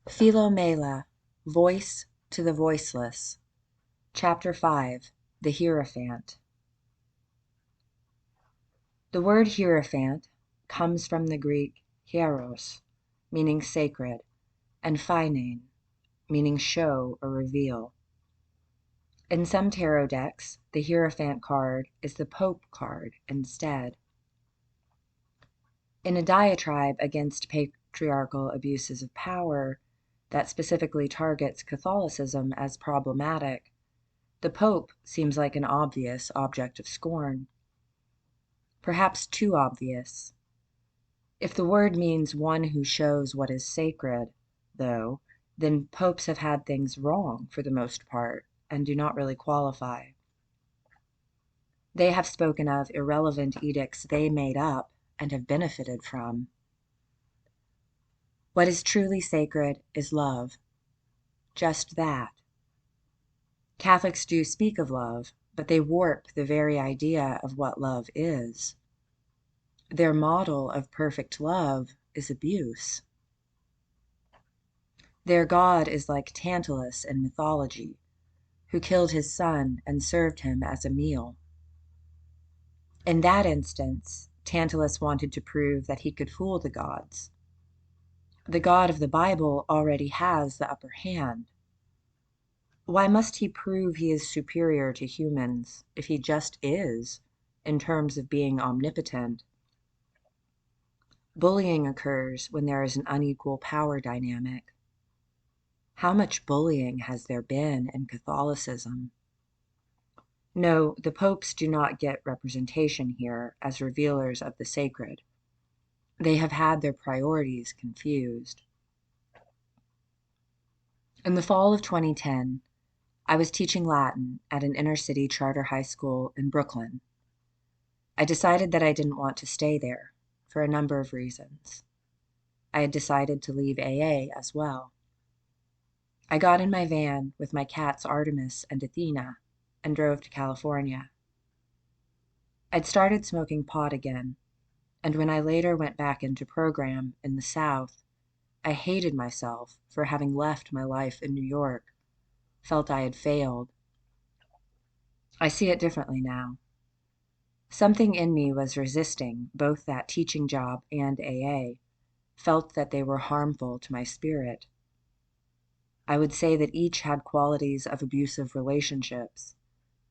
Philomela, Voice to the Voiceless. Chapter 5, The Hierophant. The word Hierophant comes from the Greek hieros, meaning sacred, and phainein, meaning show or reveal. In some tarot decks, the Hierophant card is the Pope card instead. In a diatribe against patriarchal abuses of power that specifically targets Catholicism as problematic, the Pope seems like an obvious object of scorn. Perhaps too obvious. If the word means one who shows what is sacred, though, then popes have had things wrong for the most part and do not really qualify. They have spoken of irrelevant edicts they made up and have benefited from. What is truly sacred is love. Just that. Catholics do speak of love, but they warp the very idea of what love is. Their model of perfect love is abuse. Their God is like Tantalus in mythology, who killed his son and served him as a meal. In that instance, Tantalus wanted to prove that he could fool the gods. The God of the Bible already has the upper hand. Why must he prove he is superior to humans if he just is, in terms of being omnipotent? Bullying occurs when there is an unequal power dynamic. How much bullying has there been in Catholicism? No, the popes do not get representation here as revealers of the sacred. They have had their priorities confused. In the fall of 2010, I was teaching Latin at an inner-city charter high school in Brooklyn. I decided that I didn't want to stay there for a number of reasons. I had decided to leave AA as well. I got in my van with my cats Artemis and Athena and drove to California. I'd started smoking pot again, and when I later went back into program in the South, I hated myself for having left my life in New York, felt I had failed. I see it differently now. Something in me was resisting both that teaching job and AA, felt that they were harmful to my spirit. I would say that each had qualities of abusive relationships.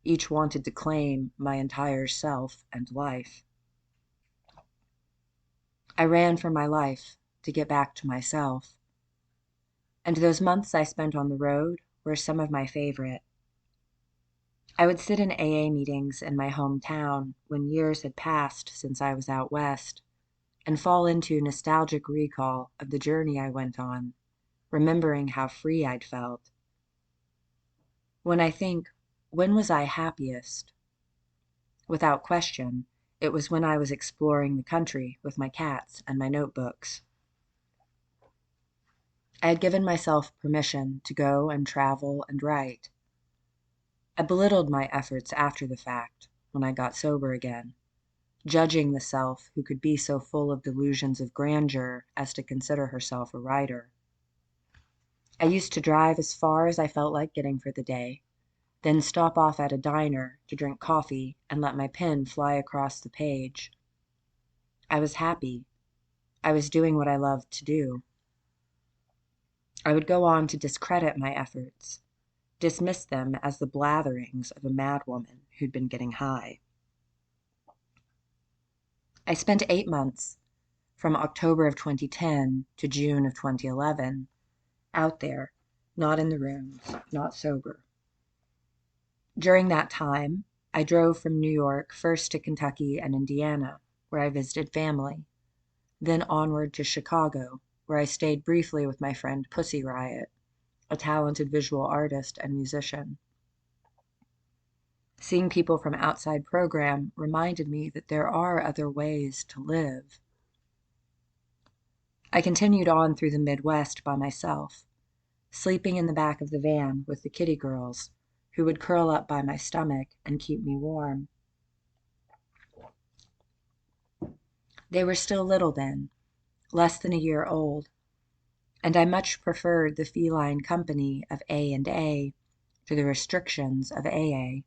Each wanted to claim my entire self and life. I ran for my life to get back to myself. And those months I spent on the road were some of my favorite. I would sit in AA meetings in my hometown when years had passed since I was out west and fall into nostalgic recall of the journey I went on, remembering how free I'd felt. When I think, when was I happiest? Without question, it was when I was exploring the country with my cats and my notebooks. I had given myself permission to go and travel and write. I belittled my efforts after the fact, when I got sober again, judging the self who could be so full of delusions of grandeur as to consider herself a writer. I used to drive as far as I felt like getting for the day, then stop off at a diner to drink coffee and let my pen fly across the page. I was happy. I was doing what I loved to do. I would go on to discredit my efforts, dismiss them as the blatherings of a madwoman who'd been getting high. I spent 8 months, from October of 2010 to June of 2011, out there, not in the rooms, not sober. During that time, I drove from New York first to Kentucky and Indiana, where I visited family, then onward to Chicago, where I stayed briefly with my friend Pussy Riot, a talented visual artist and musician. Seeing people from outside program reminded me that there are other ways to live. I continued on through the Midwest by myself, sleeping in the back of the van with the kitty girls, who would curl up by my stomach and keep me warm. They were still little then, less than a year old, and I much preferred the feline company of A&A to the restrictions of AA.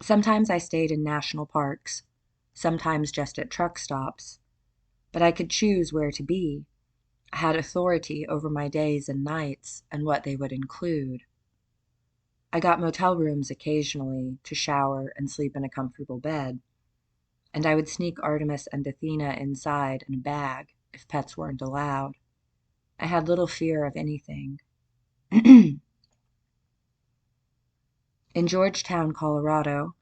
Sometimes I stayed in national parks, sometimes just at truck stops, but I could choose where to be. I had authority over my days and nights and what they would include. I got motel rooms occasionally to shower and sleep in a comfortable bed, and I would sneak Artemis and Athena inside in a bag if pets weren't allowed. I had little fear of anything. In Georgetown, Colorado,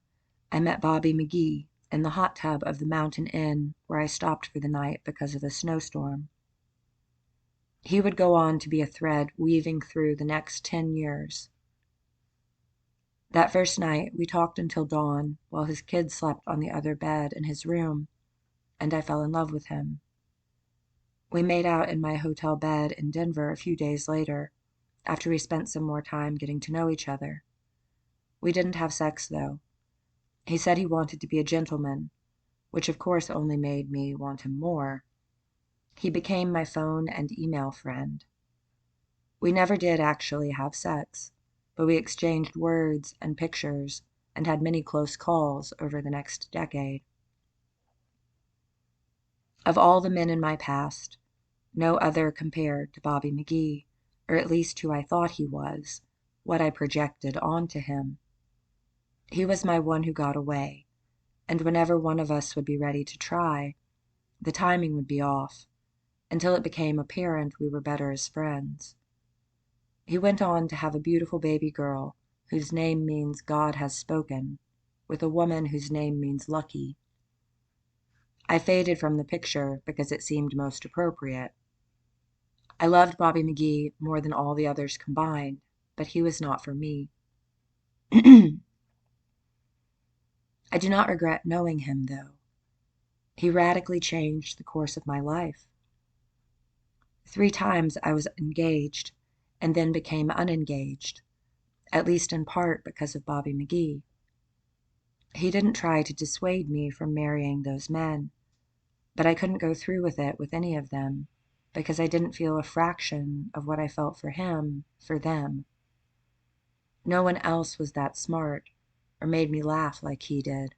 I met Bobby McGee in the hot tub of the Mountain Inn where I stopped for the night because of a snowstorm. He would go on to be a thread weaving through the next 10 years. That first night, we talked until dawn while his kids slept on the other bed in his room, and I fell in love with him. We made out in my hotel bed in Denver a few days later, after we spent some more time getting to know each other. We didn't have sex, though. He said he wanted to be a gentleman, which of course only made me want him more. He became my phone and email friend. We never did actually have sex, but we exchanged words and pictures and had many close calls over the next decade. Of all the men in my past, no other compared to Bobby McGee, or at least who I thought he was, what I projected onto him. He was my one who got away, and whenever one of us would be ready to try, the timing would be off, until it became apparent we were better as friends. He went on to have a beautiful baby girl whose name means God has spoken, with a woman whose name means lucky. I faded from the picture because it seemed most appropriate. I loved Bobby McGee more than all the others combined, but he was not for me. I do not regret knowing him, though. He radically changed the course of my life. 3 times I was engaged and then became unengaged, at least in part because of Bobby McGee. He didn't try to dissuade me from marrying those men, but I couldn't go through with it with any of them because I didn't feel a fraction of what I felt for him, for them. No one else was that smart or made me laugh like he did.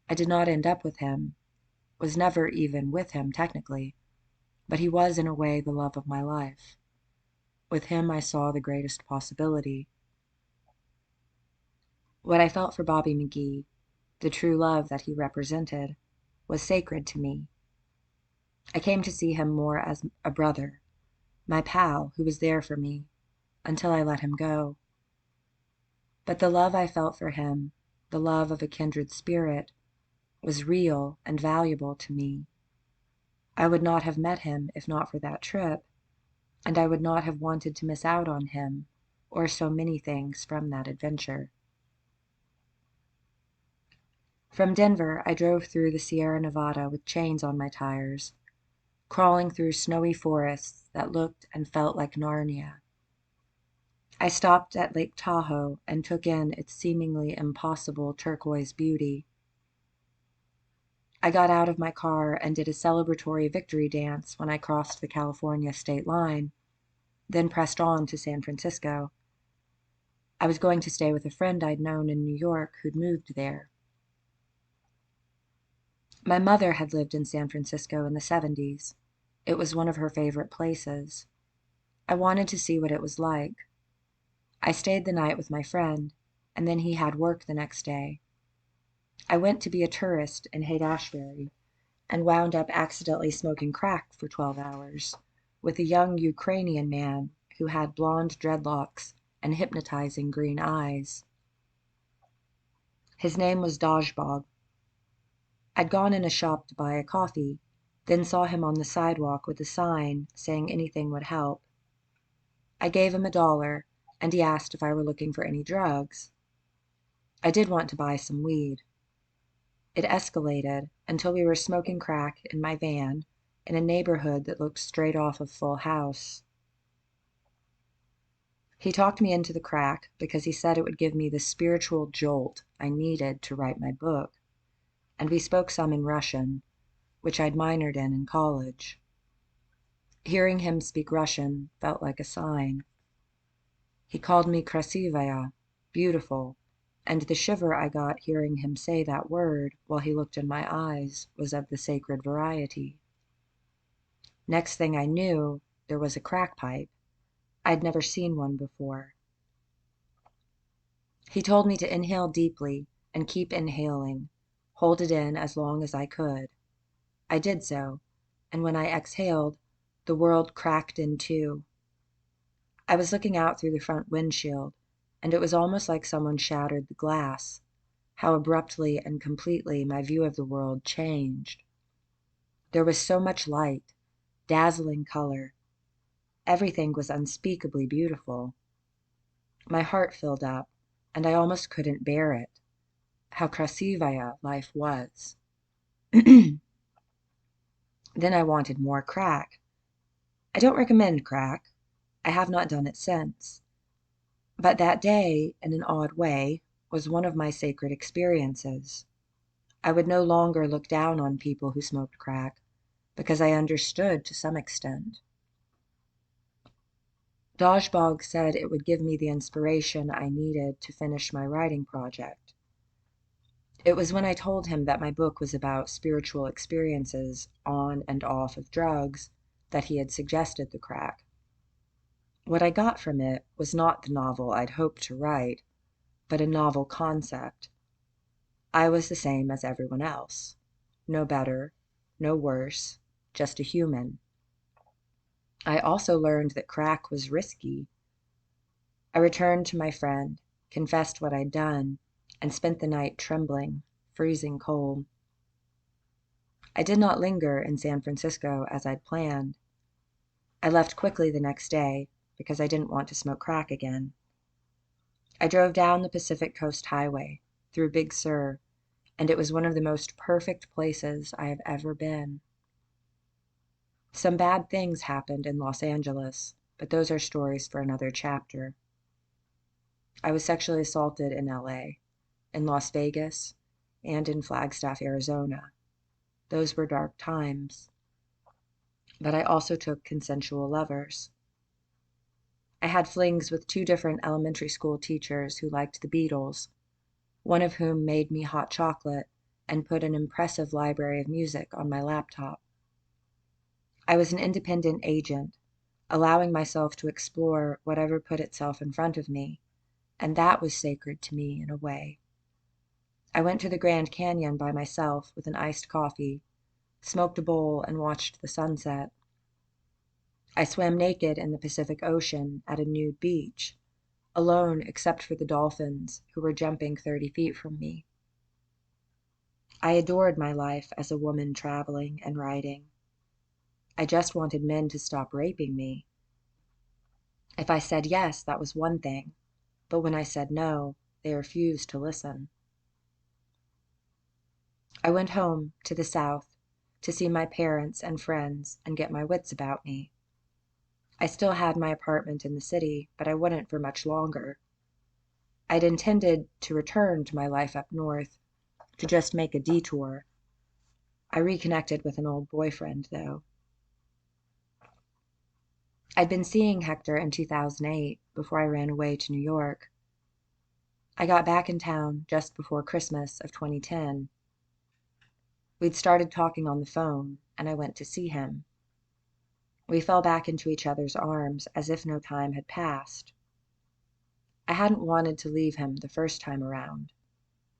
I did not end up with him, was never even with him technically, but he was in a way the love of my life. With him I saw the greatest possibility. What I felt for Bobby McGee, the true love that he represented, was sacred to me. I came to see him more as a brother, my pal who was there for me, until I let him go. But the love I felt for him, the love of a kindred spirit, was real and valuable to me. I would not have met him if not for that trip, and I would not have wanted to miss out on him, or so many things from that adventure. From Denver, I drove through the Sierra Nevada with chains on my tires, crawling through snowy forests that looked and felt like Narnia. I stopped at Lake Tahoe and took in its seemingly impossible turquoise beauty. I got out of my car and did a celebratory victory dance when I crossed the California state line, then pressed on to San Francisco. I was going to stay with a friend I'd known in New York who'd moved there. My mother had lived in San Francisco in the 70s. It was one of her favorite places. I wanted to see what it was like. I stayed the night with my friend, and then he had work the next day. I went to be a tourist in Haight-Ashbury and wound up accidentally smoking crack for 12 hours with a young Ukrainian man who had blonde dreadlocks and hypnotizing green eyes. His name was Dodgebog. I'd gone in a shop to buy a coffee, then saw him on the sidewalk with a sign saying anything would help. I gave him $1, and he asked if I were looking for any drugs. I did want to buy some weed. It escalated until we were smoking crack in my van in a neighborhood that looked straight off of Full House. He talked me into the crack because he said it would give me the spiritual jolt I needed to write my book, and we spoke some in Russian, which I'd minored in college. Hearing him speak Russian felt like a sign. He called me krasivaya, beautiful, and the shiver I got hearing him say that word while he looked in my eyes was of the sacred variety. Next thing I knew, there was a crack pipe. I'd never seen one before. He told me to inhale deeply and keep inhaling, hold it in as long as I could. I did so, and when I exhaled, the world cracked in two. I was looking out through the front windshield, and it was almost like someone shattered the glass. How abruptly and completely my view of the world changed. There was so much light, dazzling color. Everything was unspeakably beautiful. My heart filled up, and I almost couldn't bear it. How krasivaya life was. Then I wanted more crack. I don't recommend crack. I have not done it since. But that day, in an odd way, was one of my sacred experiences. I would no longer look down on people who smoked crack, because I understood to some extent. Dodgebog said it would give me the inspiration I needed to finish my writing project. It was when I told him that my book was about spiritual experiences on and off of drugs that he had suggested the crack. What I got from it was not the novel I'd hoped to write, but a novel concept. I was the same as everyone else. No better, no worse, just a human. I also learned that crack was risky. I returned to my friend, confessed what I'd done, and spent the night trembling, freezing cold. I did not linger in San Francisco as I'd planned. I left quickly the next day because I didn't want to smoke crack again. I drove down the Pacific Coast Highway, through Big Sur, and it was one of the most perfect places I have ever been. Some bad things happened in Los Angeles, but those are stories for another chapter. I was sexually assaulted in LA, in Las Vegas, and in Flagstaff, Arizona. Those were dark times. But I also took consensual lovers. I had flings with 2 different elementary school teachers who liked the Beatles, one of whom made me hot chocolate and put an impressive library of music on my laptop. I was an independent agent, allowing myself to explore whatever put itself in front of me, and that was sacred to me in a way. I went to the Grand Canyon by myself with an iced coffee, smoked a bowl, and watched the sunset. I swam naked in the Pacific Ocean at a nude beach, alone except for the dolphins who were jumping 30 feet from me. I adored my life as a woman traveling and writing. I just wanted men to stop raping me. If I said yes, that was one thing, but when I said no, they refused to listen. I went home to the South to see my parents and friends and get my wits about me. I still had my apartment in the city, but I wouldn't for much longer. I'd intended to return to my life up north, to just make a detour. I reconnected with an old boyfriend, though. I'd been seeing Hector in 2008 before I ran away to New York. I got back in town just before Christmas of 2010. We'd started talking on the phone, and I went to see him. We fell back into each other's arms as if no time had passed. I hadn't wanted to leave him the first time around,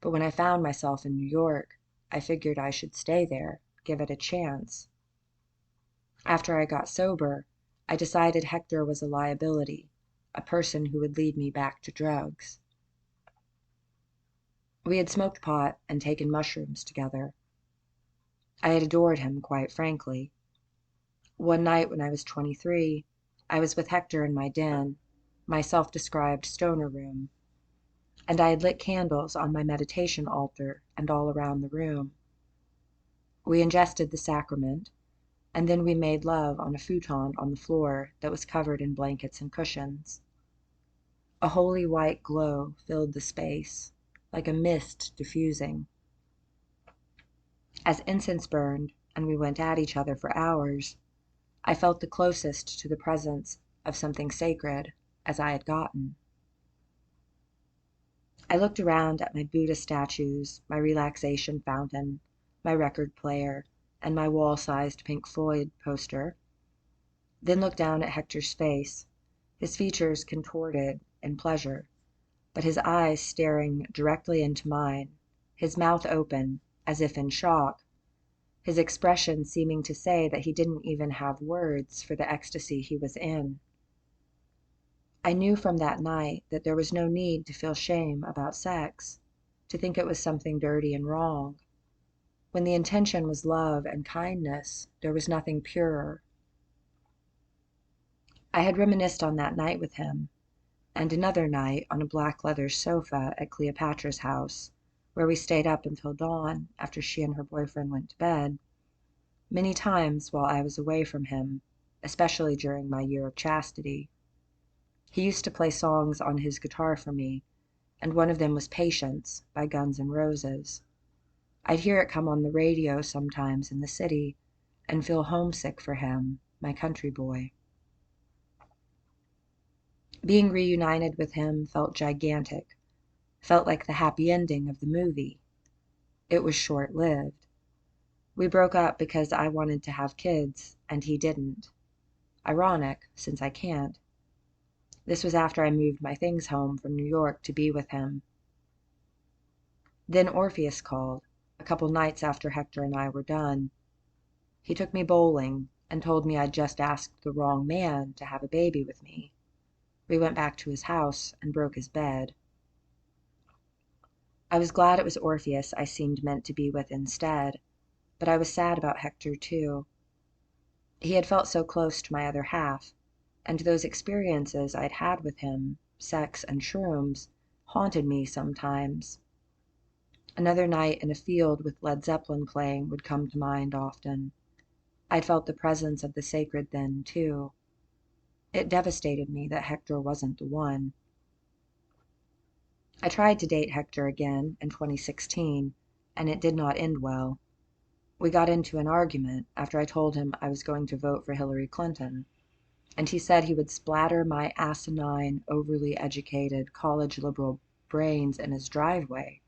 but when I found myself in New York, I figured I should stay there, give it a chance. After I got sober, I decided Hector was a liability, a person who would lead me back to drugs. We had smoked pot and taken mushrooms together. I had adored him, quite frankly. One night when I was 23, I was with Hector in my den, my self-described stoner room, and I had lit candles on my meditation altar and all around the room. We ingested the sacrament, and then we made love on a futon on the floor that was covered in blankets and cushions. A holy white glow filled the space, like a mist diffusing. As incense burned and we went at each other for hours, I felt the closest to the presence of something sacred as I had gotten. I looked around at my Buddha statues, my relaxation fountain, my record player, and my wall-sized Pink Floyd poster, then looked down at Hector's face, his features contorted in pleasure, but his eyes staring directly into mine, his mouth open, as if in shock, his expression seeming to say that he didn't even have words for the ecstasy he was in. I knew from that night that there was no need to feel shame about sex, to think it was something dirty and wrong. When the intention was love and kindness, there was nothing purer. I had reminisced on that night with him, and another night on a black leather sofa at Cleopatra's house, where we stayed up until dawn after she and her boyfriend went to bed, many times while I was away from him, especially during my year of chastity. He used to play songs on his guitar for me, and one of them was Patience by Guns N' Roses. I'd hear it come on the radio sometimes in the city and feel homesick for him, my country boy. Being reunited with him felt gigantic, felt like the happy ending of the movie. It was short-lived. We broke up because I wanted to have kids, and he didn't. Ironic, since I can't. This was after I moved my things home from New York to be with him. Then Orpheus called, a couple nights after Hector and I were done. He took me bowling and told me I'd just asked the wrong man to have a baby with me. We went back to his house and broke his bed. I was glad it was Orpheus I seemed meant to be with instead, but I was sad about Hector too. He had felt so close to my other half, and those experiences I'd had with him, sex and shrooms, haunted me sometimes. Another night in a field with Led Zeppelin playing would come to mind often. I'd felt the presence of the sacred then, too. It devastated me that Hector wasn't the one. I tried to date Hector again in 2016, and it did not end well. We got into an argument after I told him I was going to vote for Hillary Clinton, and he said he would splatter my asinine, overly educated, college liberal brains in his driveway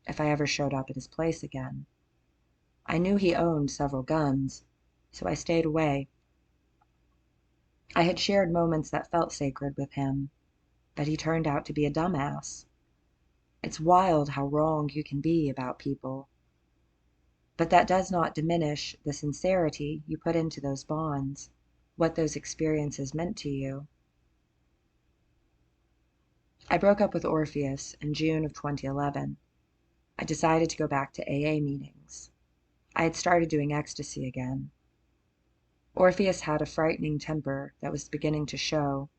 if I ever showed up at his place again. I knew he owned several guns, so I stayed away. I had shared moments that felt sacred with him, but he turned out to be a dumbass. It's wild how wrong you can be about people. But that does not diminish the sincerity you put into those bonds, what those experiences meant to you. I broke up with Orpheus in June of 2011. I decided to go back to AA meetings. I had started doing ecstasy again. Orpheus had a frightening temper that was beginning to show,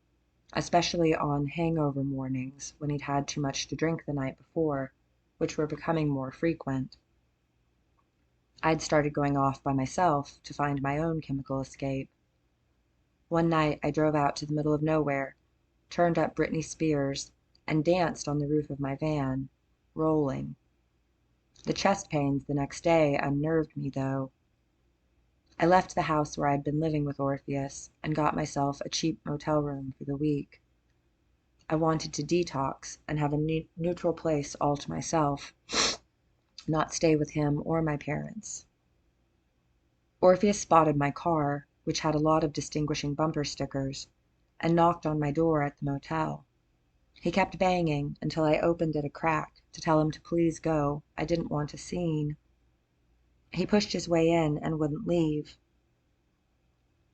especially on hangover mornings when he'd had too much to drink the night before, which were becoming more frequent. I'd started going off by myself to find my own chemical escape. One night I drove out to the middle of nowhere, turned up Britney Spears, and danced on the roof of my van, rolling. The chest pains the next day unnerved me, though. I left the house where I'd been living with Orpheus and got myself a cheap motel room for the week. I wanted to detox and have a neutral place all to myself, not stay with him or my parents. Orpheus spotted my car, which had a lot of distinguishing bumper stickers, and knocked on my door at the motel. He kept banging until I opened it a crack to tell him to please go. I didn't want a scene. He pushed his way in and wouldn't leave.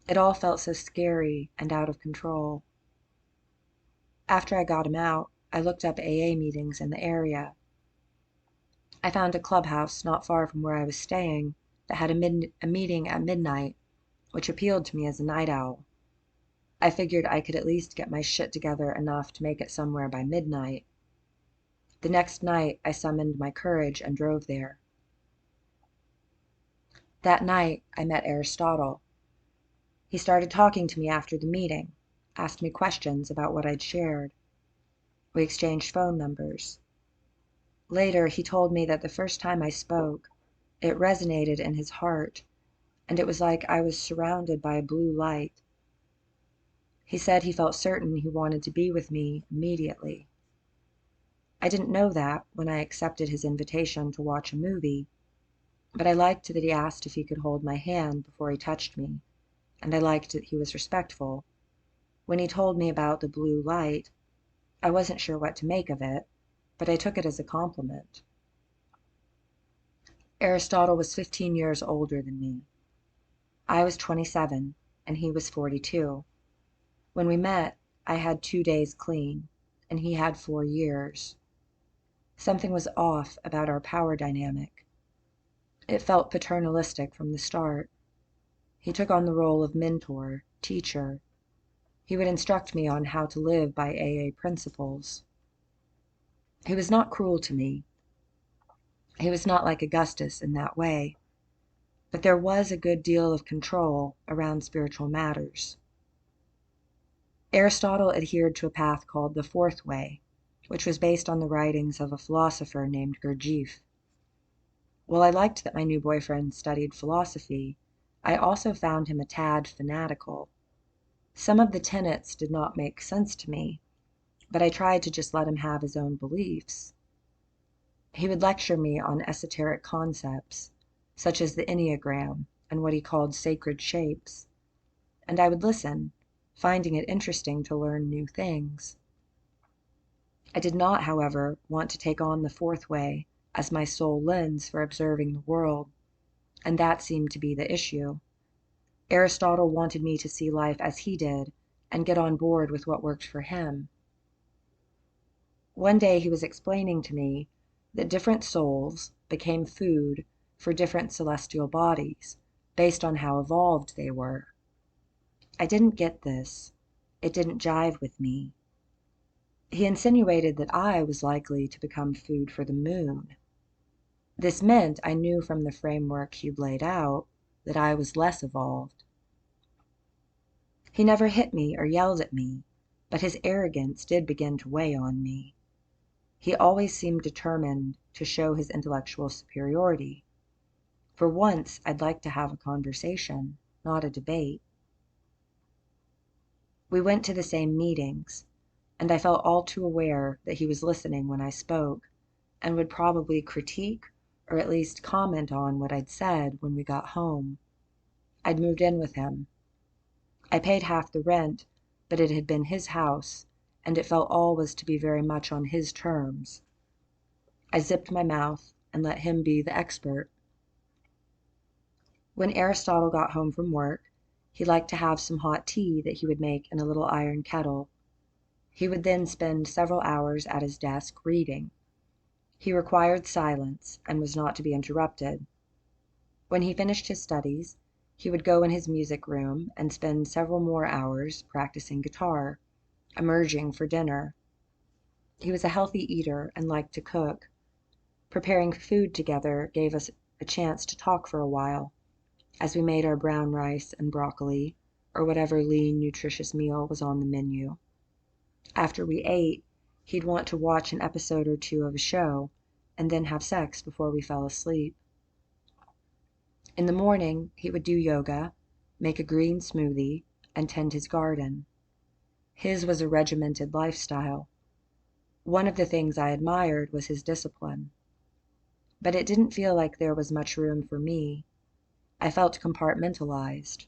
It all felt so scary and out of control. After I got him out, I looked up AA meetings in the area. I found a clubhouse not far from where I was staying that had a meeting at midnight, which appealed to me as a night owl. I figured I could at least get my shit together enough to make it somewhere by midnight. The next night, I summoned my courage and drove there. That night, I met Aristotle. He started talking to me after the meeting, asked me questions about what I'd shared. We exchanged phone numbers. Later, he told me that the first time I spoke, it resonated in his heart, and it was like I was surrounded by a blue light. He said he felt certain he wanted to be with me immediately. I didn't know that when I accepted his invitation to watch a movie, but I liked that he asked if he could hold my hand before he touched me, and I liked that he was respectful. When he told me about the blue light, I wasn't sure what to make of it, but I took it as a compliment. Aristotle was 15 years older than me. I was 27, and he was 42. When we met, I had 2 days clean, and he had 4 years. Something was off about our power dynamic. It felt paternalistic from the start. He took on the role of mentor, teacher. He would instruct me on how to live by AA principles. He was not cruel to me. He was not like Augustus in that way, but there was a good deal of control around spiritual matters. Aristotle adhered to a path called the Fourth Way, which was based on the writings of a philosopher named Gurdjieff. While I liked that my new boyfriend studied philosophy, I also found him a tad fanatical. Some of the tenets did not make sense to me, but I tried to just let him have his own beliefs. He would lecture me on esoteric concepts, such as the Enneagram and what he called sacred shapes, and I would listen, finding it interesting to learn new things. I did not, however, want to take on the Fourth Way as my sole lens for observing the world, and that seemed to be the issue. Aristotle wanted me to see life as he did and get on board with what worked for him. One day he was explaining to me that different souls became food for different celestial bodies based on how evolved they were. I didn't get this. It didn't jive with me. He insinuated that I was likely to become food for the moon. This meant, I knew from the framework he'd laid out, that I was less evolved. He never hit me or yelled at me, but his arrogance did begin to weigh on me. He always seemed determined to show his intellectual superiority. For once, I'd like to have a conversation, not a debate. We went to the same meetings, and I felt all too aware that he was listening when I spoke, and would probably critique or at least comment on what I'd said when we got home. I'd moved in with him. I paid half the rent, but it had been his house, and it felt all was to be very much on his terms. I zipped my mouth and let him be the expert. When Aristotle got home from work, he liked to have some hot tea that he would make in a little iron kettle. He would then spend several hours at his desk reading. He required silence and was not to be interrupted. When he finished his studies, he would go in his music room and spend several more hours practicing guitar, emerging for dinner. He was a healthy eater and liked to cook. Preparing food together gave us a chance to talk for a while, as we made our brown rice and broccoli, or whatever lean, nutritious meal was on the menu. After we ate, he'd want to watch an episode or two of a show, and then have sex before we fell asleep. In the morning, he would do yoga, make a green smoothie, and tend his garden. His was a regimented lifestyle. One of the things I admired was his discipline. But it didn't feel like there was much room for me. I felt compartmentalized.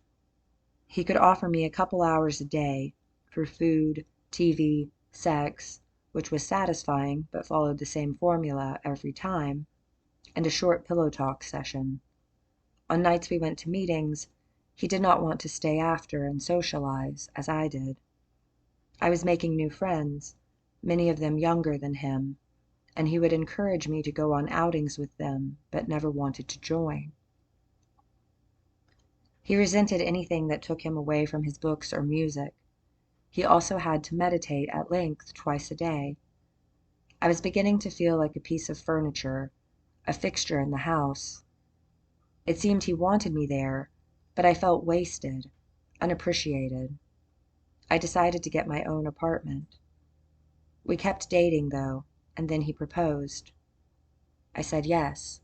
He could offer me a couple hours a day for food, TV, sex, which was satisfying but followed the same formula every time, and a short pillow talk session. On nights we went to meetings, he did not want to stay after and socialize, as I did. I was making new friends, many of them younger than him, and he would encourage me to go on outings with them, but never wanted to join. He resented anything that took him away from his books or music. He also had to meditate at length twice a day. I was beginning to feel like a piece of furniture, a fixture in the house. It seemed he wanted me there, but I felt wasted, unappreciated. I decided to get my own apartment. We kept dating, though, and then he proposed. I said yes.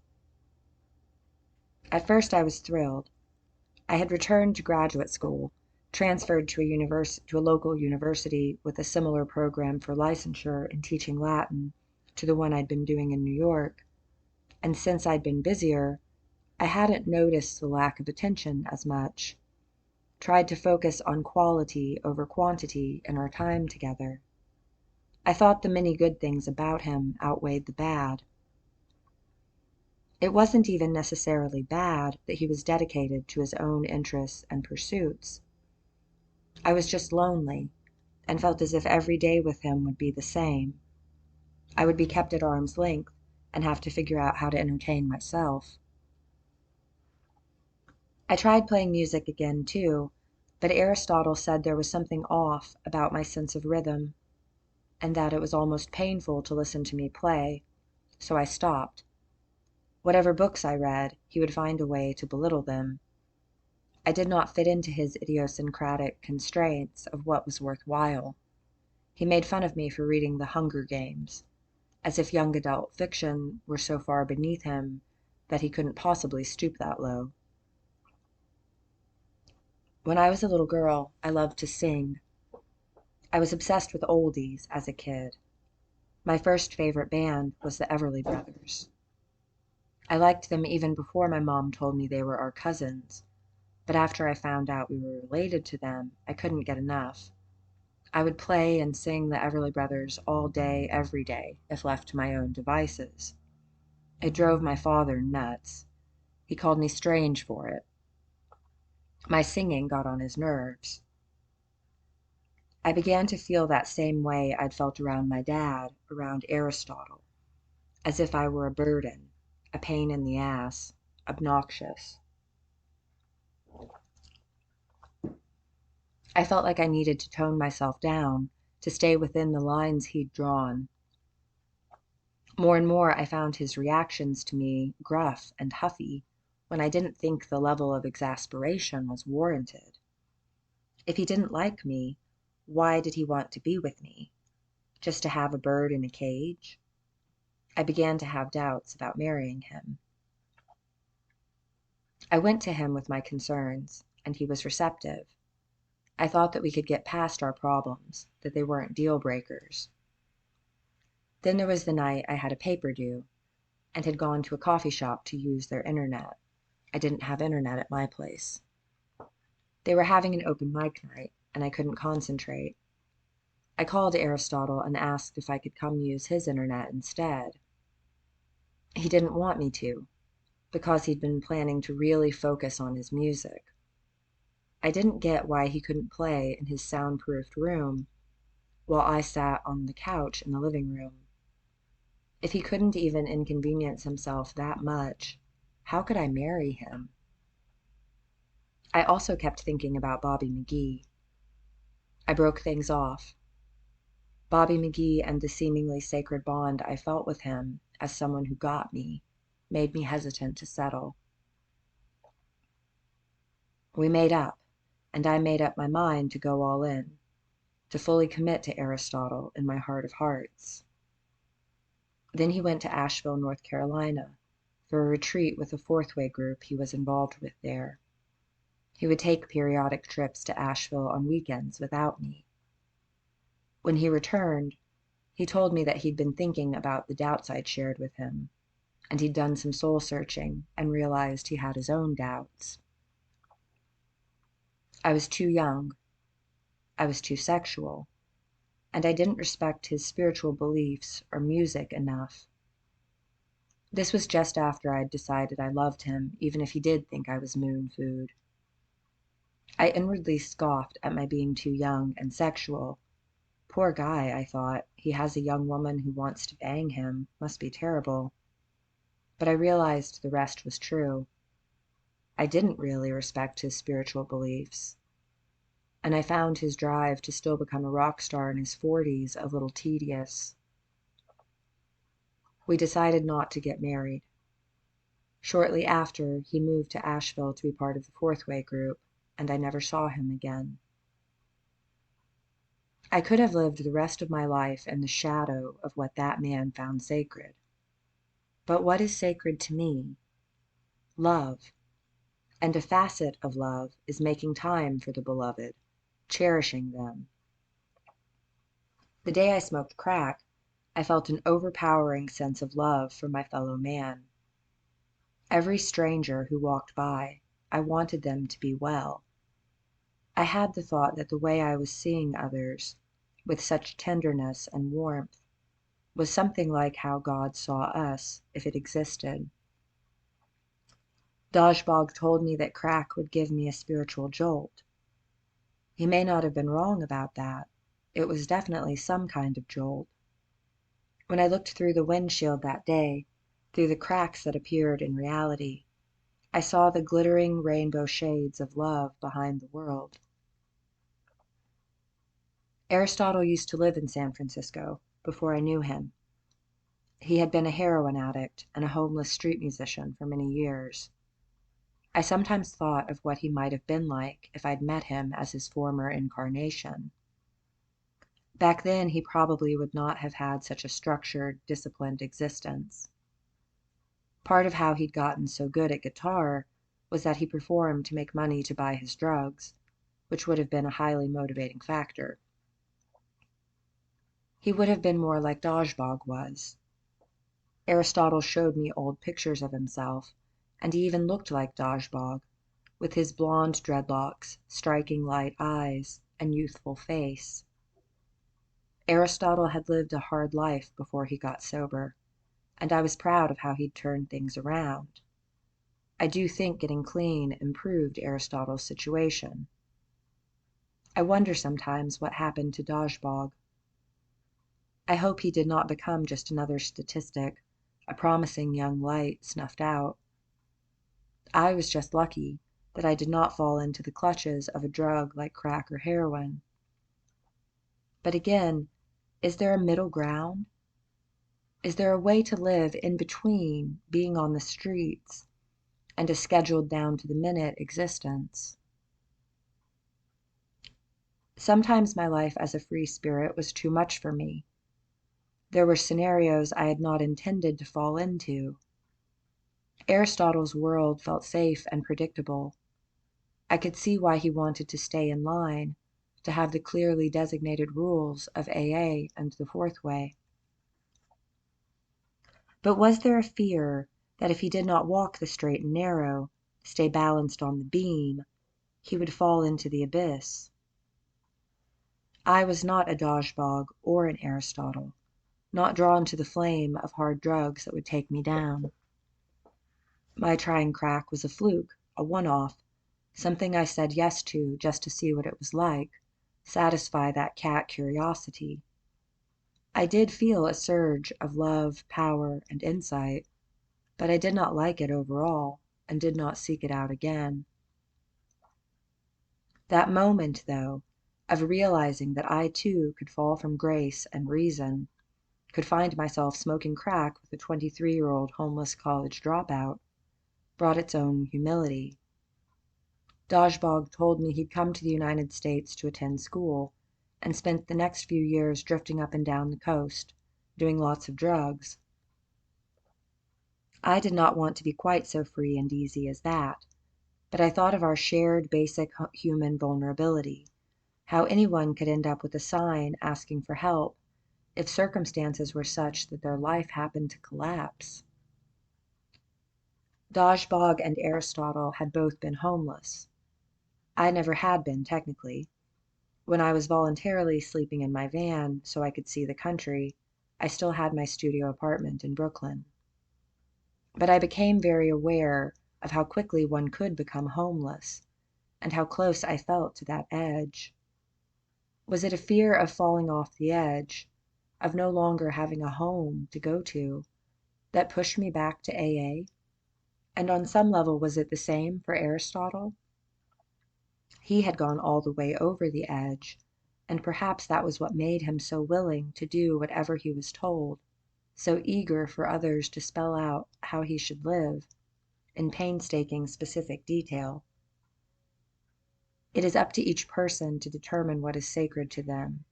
At first I was thrilled. I had returned to graduate school, transferred to a local university with a similar program for licensure in teaching Latin to the one I'd been doing in New York, and since I'd been busier, I hadn't noticed the lack of attention as much, tried to focus on quality over quantity in our time together. I thought the many good things about him outweighed the bad. It wasn't even necessarily bad that he was dedicated to his own interests and pursuits. I was just lonely, and felt as if every day with him would be the same. I would be kept at arm's length and have to figure out how to entertain myself. I tried playing music again, too, but Aristotle said there was something off about my sense of rhythm, and that it was almost painful to listen to me play, so I stopped. Whatever books I read, he would find a way to belittle them. I did not fit into his idiosyncratic constraints of what was worthwhile. He made fun of me for reading The Hunger Games, as if young adult fiction were so far beneath him that he couldn't possibly stoop that low. When I was a little girl, I loved to sing. I was obsessed with oldies as a kid. My first favorite band was the Everly Brothers. I liked them even before my mom told me they were our cousins, but after I found out we were related to them, I couldn't get enough. I would play and sing the Everly Brothers all day, every day, if left to my own devices. It drove my father nuts. He called me strange for it. My singing got on his nerves. I began to feel that same way I'd felt around my dad, around Aristotle, as if I were a burden, a pain in the ass, obnoxious. I felt like I needed to tone myself down, to stay within the lines he'd drawn. More and more I found his reactions to me gruff and huffy, when I didn't think the level of exasperation was warranted. If he didn't like me, why did he want to be with me? Just to have a bird in a cage? I began to have doubts about marrying him. I went to him with my concerns, and he was receptive. I thought that we could get past our problems, that they weren't deal breakers. Then there was the night I had a paper due, and had gone to a coffee shop to use their internet. I didn't have internet at my place. They were having an open mic night, and I couldn't concentrate. I called Aristotle and asked if I could come use his internet instead. He didn't want me to, because he'd been planning to really focus on his music. I didn't get why he couldn't play in his soundproofed room while I sat on the couch in the living room. If he couldn't even inconvenience himself that much, how could I marry him? I also kept thinking about Bobby McGee. I broke things off. Bobby McGee and the seemingly sacred bond I felt with him as someone who got me made me hesitant to settle. We made up, and I made up my mind to go all in, to fully commit to Aristotle in my heart of hearts. Then he went to Asheville, North Carolina, for a retreat with a fourth-way group he was involved with there. He would take periodic trips to Asheville on weekends without me. When he returned, he told me that he'd been thinking about the doubts I'd shared with him, and he'd done some soul-searching and realized he had his own doubts. I was too young. I was too sexual. And I didn't respect his spiritual beliefs or music enough. This was just after I'd decided I loved him, even if he did think I was moon food. I inwardly scoffed at my being too young and sexual. Poor guy, I thought. He has a young woman who wants to bang him. Must be terrible. But I realized the rest was true. I didn't really respect his spiritual beliefs. And I found his drive to still become a rock star in his 40s a little tedious. We decided not to get married. Shortly after, he moved to Asheville to be part of the fourth-way group, and I never saw him again. I could have lived the rest of my life in the shadow of what that man found sacred. But what is sacred to me? Love. And a facet of love is making time for the beloved, cherishing them. The day I smoked crack, I felt an overpowering sense of love for my fellow man. Every stranger who walked by, I wanted them to be well. I had the thought that the way I was seeing others, with such tenderness and warmth, was something like how God saw us, if it existed. Dajbog told me that crack would give me a spiritual jolt. He may not have been wrong about that. It was definitely some kind of jolt. When I looked through the windshield that day, through the cracks that appeared in reality, I saw the glittering rainbow shades of love behind the world. Aristotle used to live in San Francisco before I knew him. He had been a heroin addict and a homeless street musician for many years. I sometimes thought of what he might have been like if I'd met him as his former incarnation. Back then, he probably would not have had such a structured, disciplined existence. Part of how he'd gotten so good at guitar was that he performed to make money to buy his drugs, which would have been a highly motivating factor. He would have been more like Dajbog was. Aristotle showed me old pictures of himself, and he even looked like Dajbog, with his blonde dreadlocks, striking light eyes, and youthful face. Aristotle had lived a hard life before he got sober, and I was proud of how he'd turned things around. I do think getting clean improved Aristotle's situation. I wonder sometimes what happened to Dajbog. I hope he did not become just another statistic, a promising young light snuffed out. I was just lucky that I did not fall into the clutches of a drug like crack or heroin. But again, is there a middle ground? Is there a way to live in between being on the streets and a scheduled down-to-the-minute existence? Sometimes my life as a free spirit was too much for me. There were scenarios I had not intended to fall into. Aristotle's world felt safe and predictable. I could see why he wanted to stay in line, to have the clearly designated rules of AA and the Fourth Way. But was there a fear that if he did not walk the straight and narrow, stay balanced on the beam, he would fall into the abyss? I was not a Dajbog or an Aristotle, not drawn to the flame of hard drugs that would take me down. My trying crack was a fluke, a one-off, something I said yes to just to see what it was like, satisfy that cat curiosity. I did feel a surge of love, power, and insight, but I did not like it overall, and did not seek it out again. That moment, though, of realizing that I too could fall from grace and reason, could find myself smoking crack with a 23-year-old homeless college dropout, brought its own humility. Dajbog told me he'd come to the United States to attend school, and spent the next few years drifting up and down the coast, doing lots of drugs. I did not want to be quite so free and easy as that, but I thought of our shared basic human vulnerability, how anyone could end up with a sign asking for help if circumstances were such that their life happened to collapse. Dajbog and Aristotle had both been homeless. I never had been, technically. When I was voluntarily sleeping in my van so I could see the country, I still had my studio apartment in Brooklyn. But I became very aware of how quickly one could become homeless, and how close I felt to that edge. Was it a fear of falling off the edge, of no longer having a home to go to, that pushed me back to AA? And on some level, was it the same for Aristotle? He had gone all the way over the edge, and perhaps that was what made him so willing to do whatever he was told, so eager for others to spell out how he should live, in painstaking specific detail. It is up to each person to determine what is sacred to them.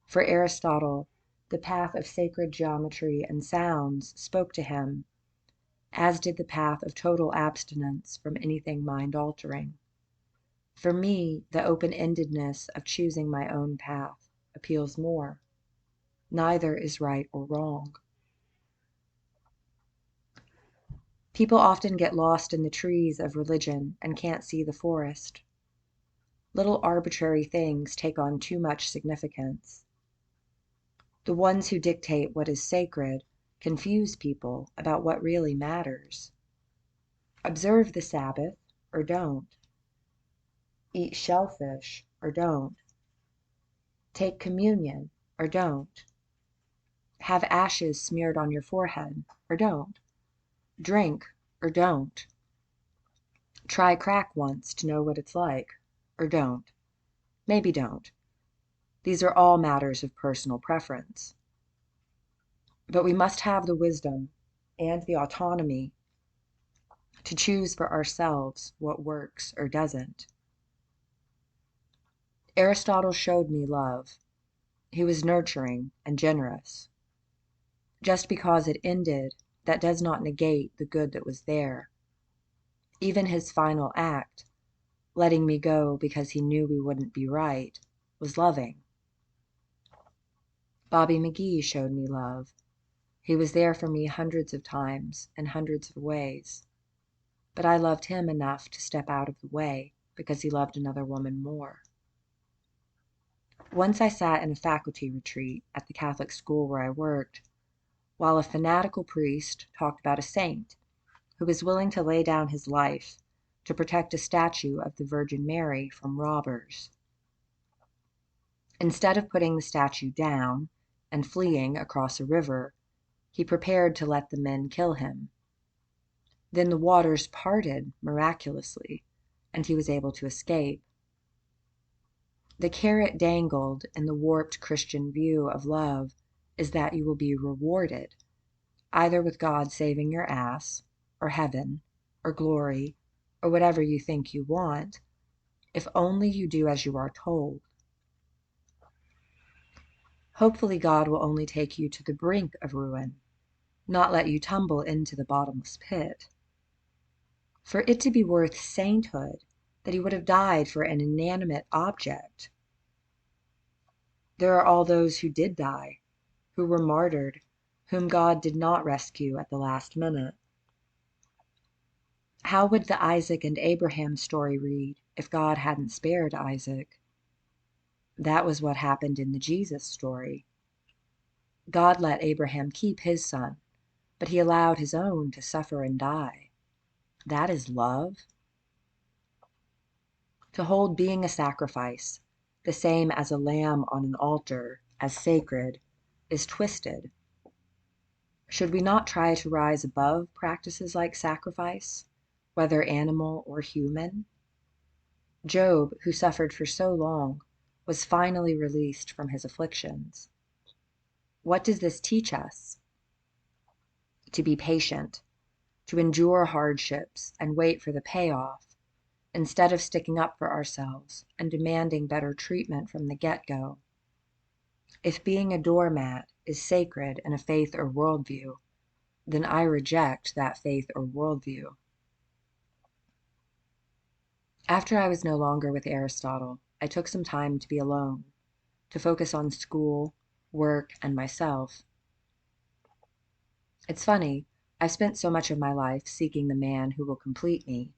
For Aristotle, the path of sacred geometry and sounds spoke to him, as did the path of total abstinence from anything mind-altering. For me, the open-endedness of choosing my own path appeals more. Neither is right or wrong. People often get lost in the trees of religion and can't see the forest. Little arbitrary things take on too much significance. The ones who dictate what is sacred confuse people about what really matters. Observe the Sabbath or don't. Eat shellfish or don't. Take communion or don't. Have ashes smeared on your forehead or don't. Drink or don't. Try crack once to know what it's like or don't. Maybe don't. These are all matters of personal preference. But we must have the wisdom and the autonomy to choose for ourselves what works or doesn't. Aristotle showed me love. He was nurturing and generous. Just because it ended, that does not negate the good that was there. Even his final act, letting me go because he knew we wouldn't be right, was loving. Bobby McGee showed me love. He was there for me hundreds of times in hundreds of ways. But I loved him enough to step out of the way because he loved another woman more. Once I sat in a faculty retreat at the Catholic school where I worked, while a fanatical priest talked about a saint who was willing to lay down his life to protect a statue of the Virgin Mary from robbers. Instead of putting the statue down and fleeing across a river, he prepared to let the men kill him. Then the waters parted miraculously, and he was able to escape. The carrot dangled in the warped Christian view of love is that you will be rewarded, either with God saving your ass, or heaven, or glory, or whatever you think you want, if only you do as you are told. Hopefully God will only take you to the brink of ruin, not let you tumble into the bottomless pit. For it to be worth sainthood, that he would have died for an inanimate object. There are all those who did die, who were martyred, whom God did not rescue at the last minute. How would the Isaac and Abraham story read if God hadn't spared Isaac? That was what happened in the Jesus story. God let Abraham keep his son, but he allowed his own to suffer and die. That is love. To hold being a sacrifice, the same as a lamb on an altar, as sacred, is twisted. Should we not try to rise above practices like sacrifice, whether animal or human? Job, who suffered for so long, was finally released from his afflictions. What does this teach us? To be patient, to endure hardships and wait for the payoff, instead of sticking up for ourselves and demanding better treatment from the get-go. If being a doormat is sacred in a faith or worldview, then I reject that faith or worldview. After I was no longer with Aristotle, I took some time to be alone, to focus on school, work, and myself. It's funny, I've spent so much of my life seeking the man who will complete me,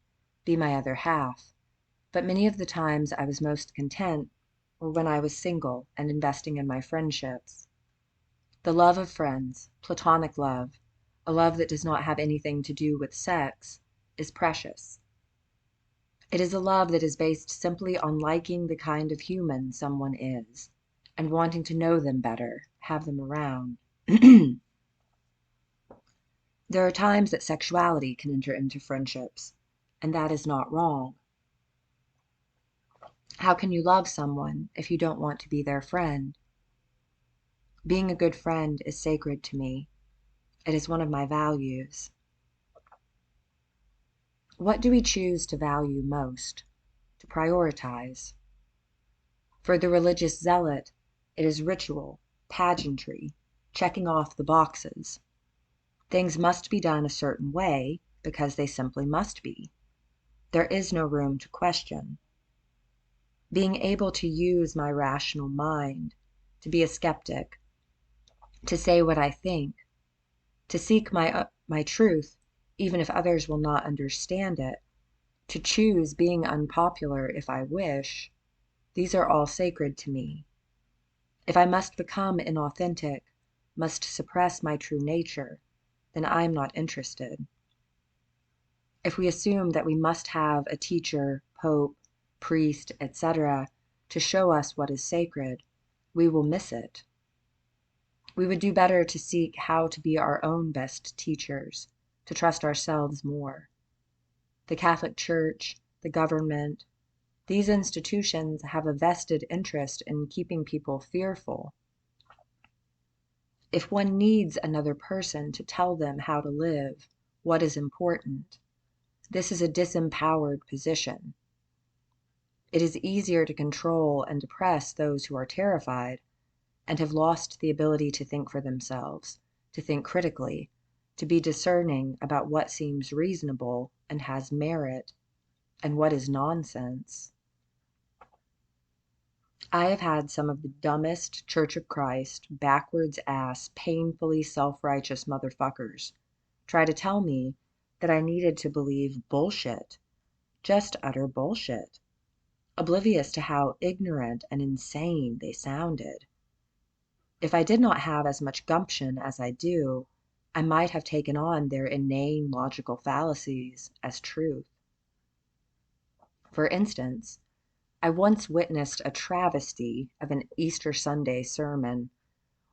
be my other half, but many of the times I was most content were when I was single and investing in my friendships. The love of friends, platonic love, a love that does not have anything to do with sex, is precious. It is a love that is based simply on liking the kind of human someone is, and wanting to know them better, have them around. There are times that sexuality can enter into friendships, and that is not wrong. How can you love someone if you don't want to be their friend? Being a good friend is sacred to me. It is one of my values. What do we choose to value most, to prioritize? For the religious zealot, it is ritual, pageantry, checking off the boxes. Things must be done a certain way because they simply must be. There is no room to question. Being able to use my rational mind, to be a skeptic, to say what I think, to seek my truth, even if others will not understand it, to choose being unpopular if I wish, these are all sacred to me. If I must become inauthentic, must suppress my true nature, then I am not interested. If we assume that we must have a teacher, pope, priest, etc., to show us what is sacred, we will miss it. We would do better to seek how to be our own best teachers, to trust ourselves more. The Catholic Church, the government, these institutions have a vested interest in keeping people fearful. If one needs another person to tell them how to live, what is important, this is a disempowered position. It is easier to control and oppress those who are terrified and have lost the ability to think for themselves, to think critically, to be discerning about what seems reasonable and has merit, and what is nonsense. I have had some of the dumbest Church of Christ, backwards ass, painfully self-righteous motherfuckers try to tell me that I needed to believe bullshit, just utter bullshit, oblivious to how ignorant and insane they sounded. If I did not have as much gumption as I do, I might have taken on their inane logical fallacies as truth. For instance, I once witnessed a travesty of an Easter Sunday sermon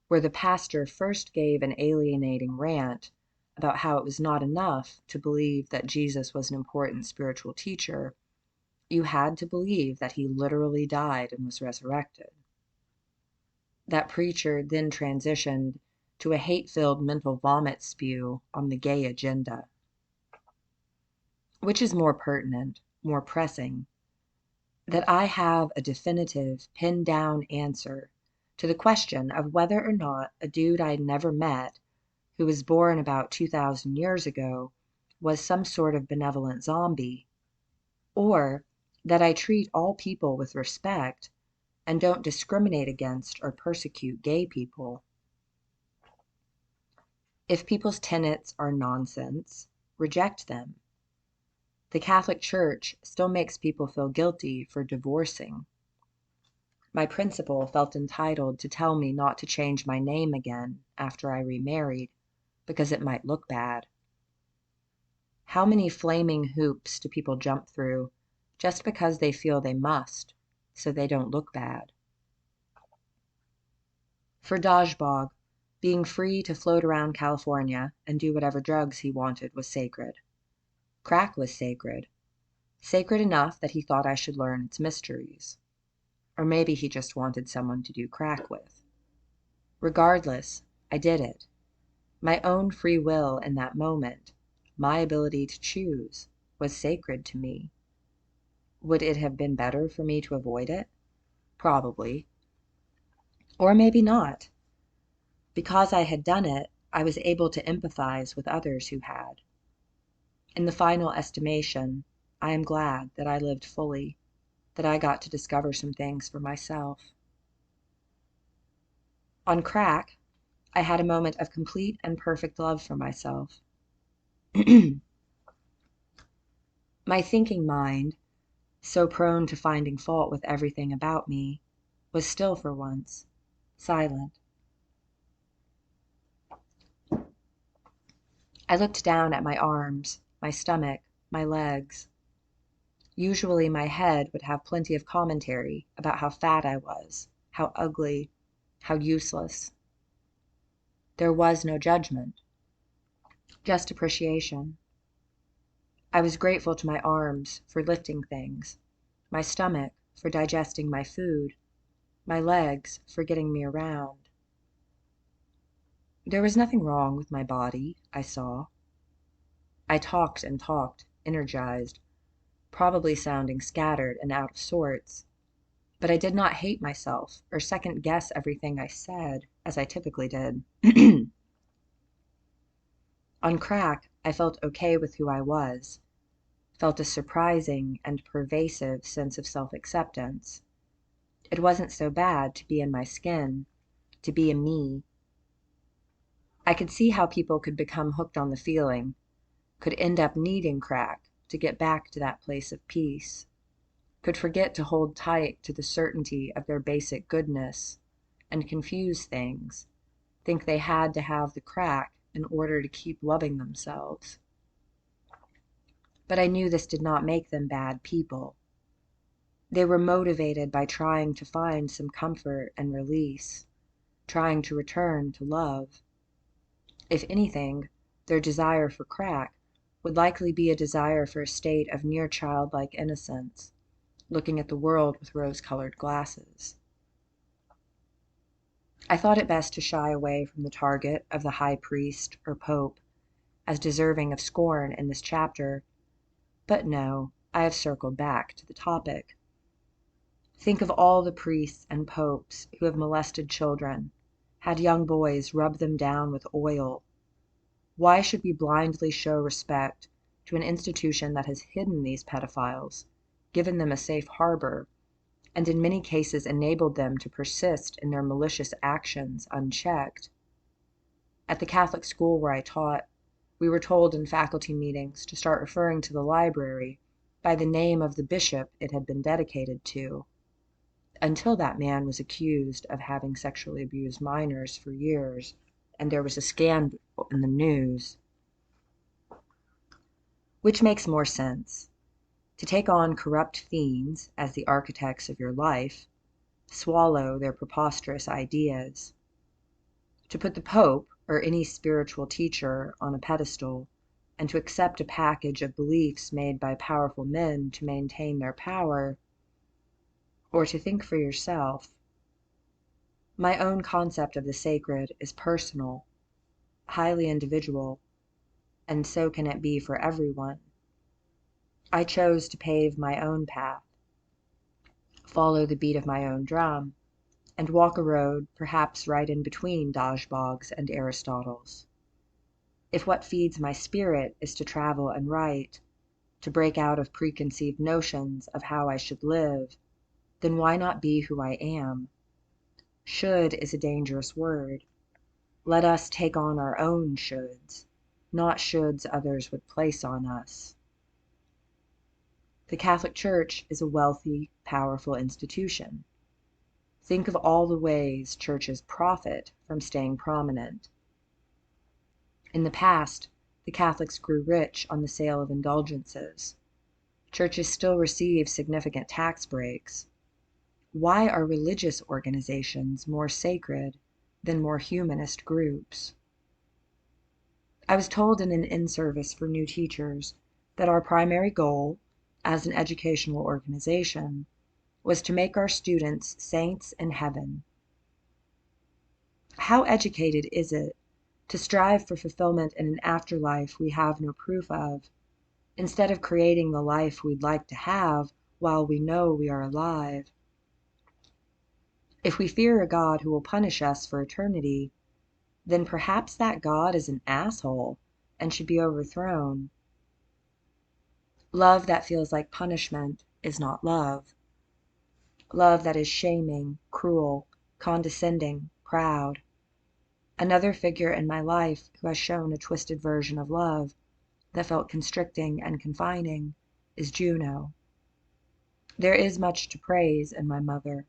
where the pastor first gave an alienating rant about how it was not enough to believe that Jesus was an important spiritual teacher. You had to believe that he literally died and was resurrected. That preacher then transitioned to a hate-filled mental vomit spew on the gay agenda. Which is more pertinent, more pressing? That I have a definitive, pinned-down answer to the question of whether or not a dude I'd never met, who was born about 2,000 years ago, was some sort of benevolent zombie, or that I treat all people with respect and don't discriminate against or persecute gay people. If people's tenets are nonsense, reject them. The Catholic Church still makes people feel guilty for divorcing. My principal felt entitled to tell me not to change my name again after I remarried, because it might look bad. How many flaming hoops do people jump through just because they feel they must, so they don't look bad? For Dodgebog, being free to float around California and do whatever drugs he wanted was sacred. Crack was sacred. Sacred enough that he thought I should learn its mysteries. Or maybe he just wanted someone to do crack with. Regardless, I did it. My own free will in that moment, my ability to choose, was sacred to me. Would it have been better for me to avoid it? Probably. Or maybe not. Because I had done it, I was able to empathize with others who had. In the final estimation, I am glad that I lived fully, that I got to discover some things for myself. On crack, I had a moment of complete and perfect love for myself. My thinking mind, so prone to finding fault with everything about me, was still for once, silent. I looked down at my arms, my stomach, my legs. Usually my head would have plenty of commentary about how fat I was, how ugly, how useless. There was no judgment, just appreciation. I was grateful to my arms for lifting things, my stomach for digesting my food, my legs for getting me around. There was nothing wrong with my body, I saw. I talked and talked, energized, probably sounding scattered and out of sorts, but I did not hate myself or second-guess everything I said, as I typically did. On crack, I felt okay with who I was, felt a surprising and pervasive sense of self-acceptance. It wasn't so bad to be in my skin, to be a me. I could see how people could become hooked on the feeling, could end up needing crack to get back to that place of peace, could forget to hold tight to the certainty of their basic goodness, and confuse things, think they had to have the crack in order to keep loving themselves. But I knew this did not make them bad people. They were motivated by trying to find some comfort and release, trying to return to love. If anything, their desire for crack would likely be a desire for a state of near childlike innocence, looking at the world with rose-colored glasses. I thought it best to shy away from the target of the high priest or pope as deserving of scorn in this chapter, but no, I have circled back to the topic. Think of all the priests and popes who have molested children, had young boys rub them down with oil. Why should we blindly show respect to an institution that has hidden these pedophiles, given them a safe harbor, and in many cases enabled them to persist in their malicious actions unchecked? At the Catholic school where I taught, we were told in faculty meetings to start referring to the library by the name of the bishop it had been dedicated to, until that man was accused of having sexually abused minors for years, and there was a scandal in the news. Which makes more sense? To take on corrupt fiends as the architects of your life, swallow their preposterous ideas. To put the Pope or any spiritual teacher on a pedestal, and to accept a package of beliefs made by powerful men to maintain their power, or to think for yourself. My own concept of the sacred is personal, highly individual, and so can it be for everyone. I chose to pave my own path, follow the beat of my own drum, and walk a road perhaps right in between Dodgebogs and Aristotle's. If what feeds my spirit is to travel and write, to break out of preconceived notions of how I should live, then why not be who I am? Should is a dangerous word. Let us take on our own shoulds, not shoulds others would place on us. The Catholic Church is a wealthy, powerful institution. Think of all the ways churches profit from staying prominent. In the past, the Catholics grew rich on the sale of indulgences. Churches still receive significant tax breaks. Why are religious organizations more sacred than more humanist groups? I was told in an in-service for new teachers that our primary goal, as an educational organization, was to make our students saints in heaven. How educated is it to strive for fulfillment in an afterlife we have no proof of, instead of creating the life we'd like to have while we know we are alive? If we fear a God who will punish us for eternity, then perhaps that God is an asshole and should be overthrown. Love that feels like punishment is not love. Love that is shaming, cruel, condescending, proud. Another figure in my life who has shown a twisted version of love that felt constricting and confining is Juno. There is much to praise in my mother,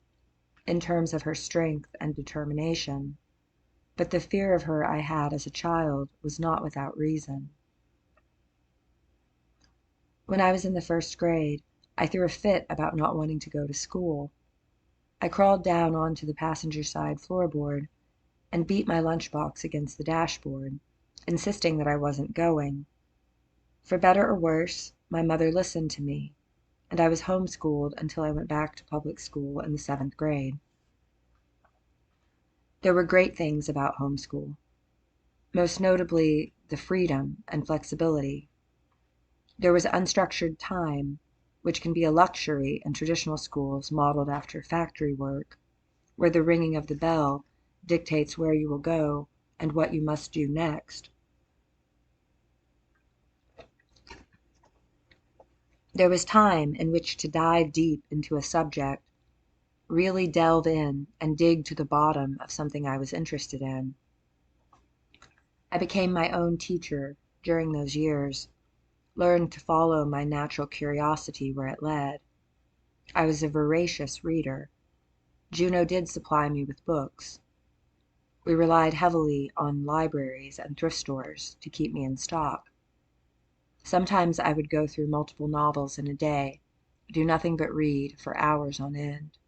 in terms of her strength and determination, but the fear of her I had as a child was not without reason. When I was in the first grade, I threw a fit about not wanting to go to school. I crawled down onto the passenger side floorboard and beat my lunchbox against the dashboard, insisting that I wasn't going. For better or worse, my mother listened to me, and I was homeschooled until I went back to public school in the 7th grade. There were great things about homeschool, most notably the freedom and flexibility. There was unstructured time, which can be a luxury in traditional schools modeled after factory work, where the ringing of the bell dictates where you will go and what you must do next. There was time in which to dive deep into a subject, really delve in and dig to the bottom of something I was interested in. I became my own teacher during those years, learned to follow my natural curiosity where it led. I was a voracious reader. Juno did supply me with books. We relied heavily on libraries and thrift stores to keep me in stock. Sometimes I would go through multiple novels in a day, do nothing but read for hours on end.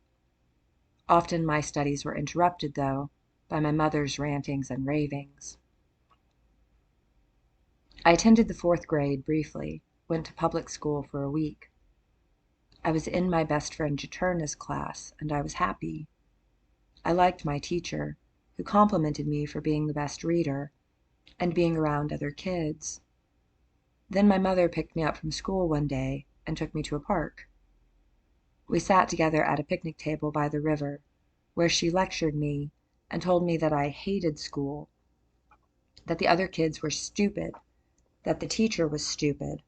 Often my studies were interrupted, though, by my mother's rantings and ravings. I attended the 4th grade briefly, went to public school for a week. I was in my best friend Juturna's class, and I was happy. I liked my teacher, who complimented me for being the best reader and being around other kids. Then my mother picked me up from school one day and took me to a park. We sat together at a picnic table by the river, where she lectured me and told me that I hated school, that the other kids were stupid, that the teacher was stupid,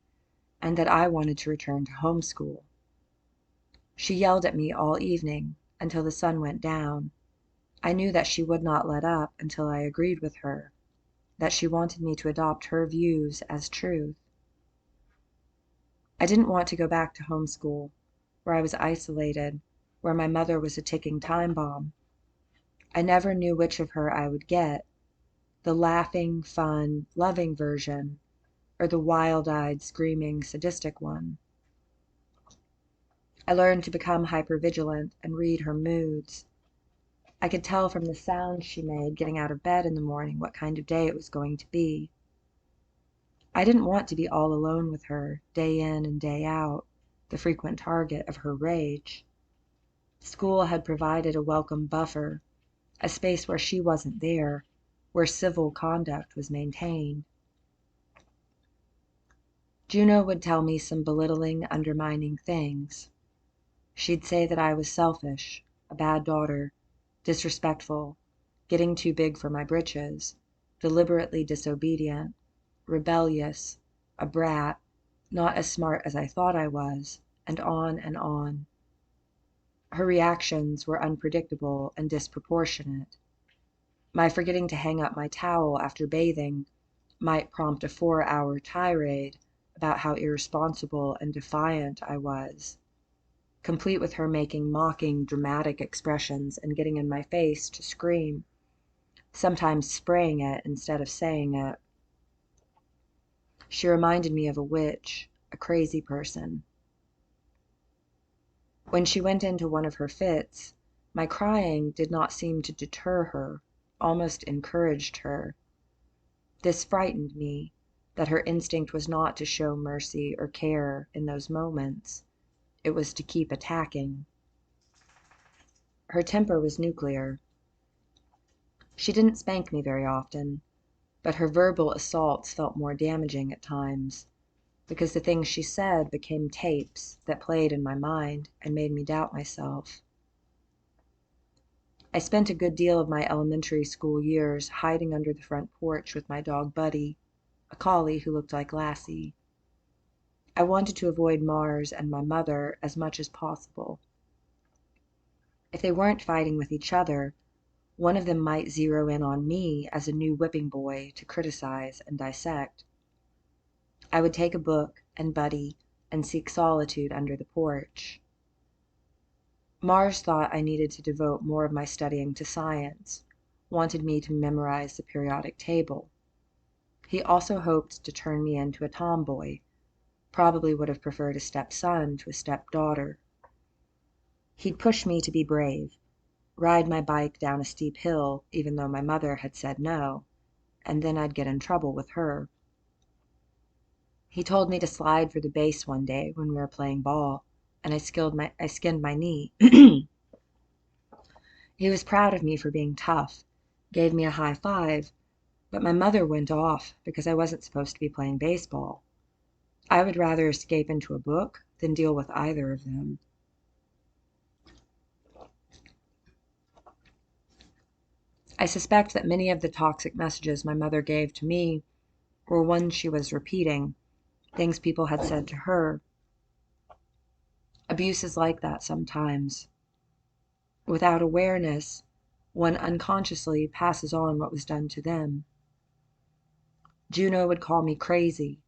and that I wanted to return to homeschool. She yelled at me all evening until the sun went down. I knew that she would not let up until I agreed with her, that she wanted me to adopt her views as truth. I didn't want to go back to homeschool, where I was isolated, where my mother was a ticking time bomb. I never knew which of her I would get, the laughing, fun, loving version, or the wild-eyed, screaming, sadistic one. I learned to become hypervigilant and read her moods. I could tell from the sounds she made getting out of bed in the morning what kind of day it was going to be. I didn't want to be all alone with her, day in and day out, the frequent target of her rage. School had provided a welcome buffer, a space where she wasn't there, where civil conduct was maintained. Juno would tell me some belittling, undermining things. She'd say that I was selfish, a bad daughter, disrespectful, getting too big for my britches, deliberately disobedient, rebellious, a brat, not as smart as I thought I was, and on and on. Her reactions were unpredictable and disproportionate. My forgetting to hang up my towel after bathing might prompt a 4-hour tirade about how irresponsible and defiant I was, complete with her making mocking, dramatic expressions and getting in my face to scream, sometimes spraying it instead of saying it. She reminded me of a witch, a crazy person. When she went into one of her fits, my crying did not seem to deter her, almost encouraged her. This frightened me, that her instinct was not to show mercy or care in those moments. It was to keep attacking. Her temper was nuclear. She didn't spank me very often, but her verbal assaults felt more damaging at times, because the things she said became tapes that played in my mind and made me doubt myself. I spent a good deal of my elementary school years hiding under the front porch with my dog Buddy, a collie who looked like Lassie. I wanted to avoid Mars and my mother as much as possible. If they weren't fighting with each other, one of them might zero in on me as a new whipping boy to criticize and dissect. I would take a book and Buddy and seek solitude under the porch. Mars thought I needed to devote more of my studying to science, wanted me to memorize the periodic table. He also hoped to turn me into a tomboy, probably would have preferred a stepson to a stepdaughter. He'd push me to be brave, ride my bike down a steep hill even though my mother had said no, and then I'd get in trouble with her. He told me to slide for the base one day when we were playing ball, and I skinned my knee. He was proud of me for being tough, gave me a high five, but my mother went off because I wasn't supposed to be playing baseball. I would rather escape into a book than deal with either of them. I suspect that many of the toxic messages my mother gave to me were ones she was repeating, things people had said to her. Abuse is like that sometimes. Without awareness, one unconsciously passes on what was done to them. Juno would call me crazy,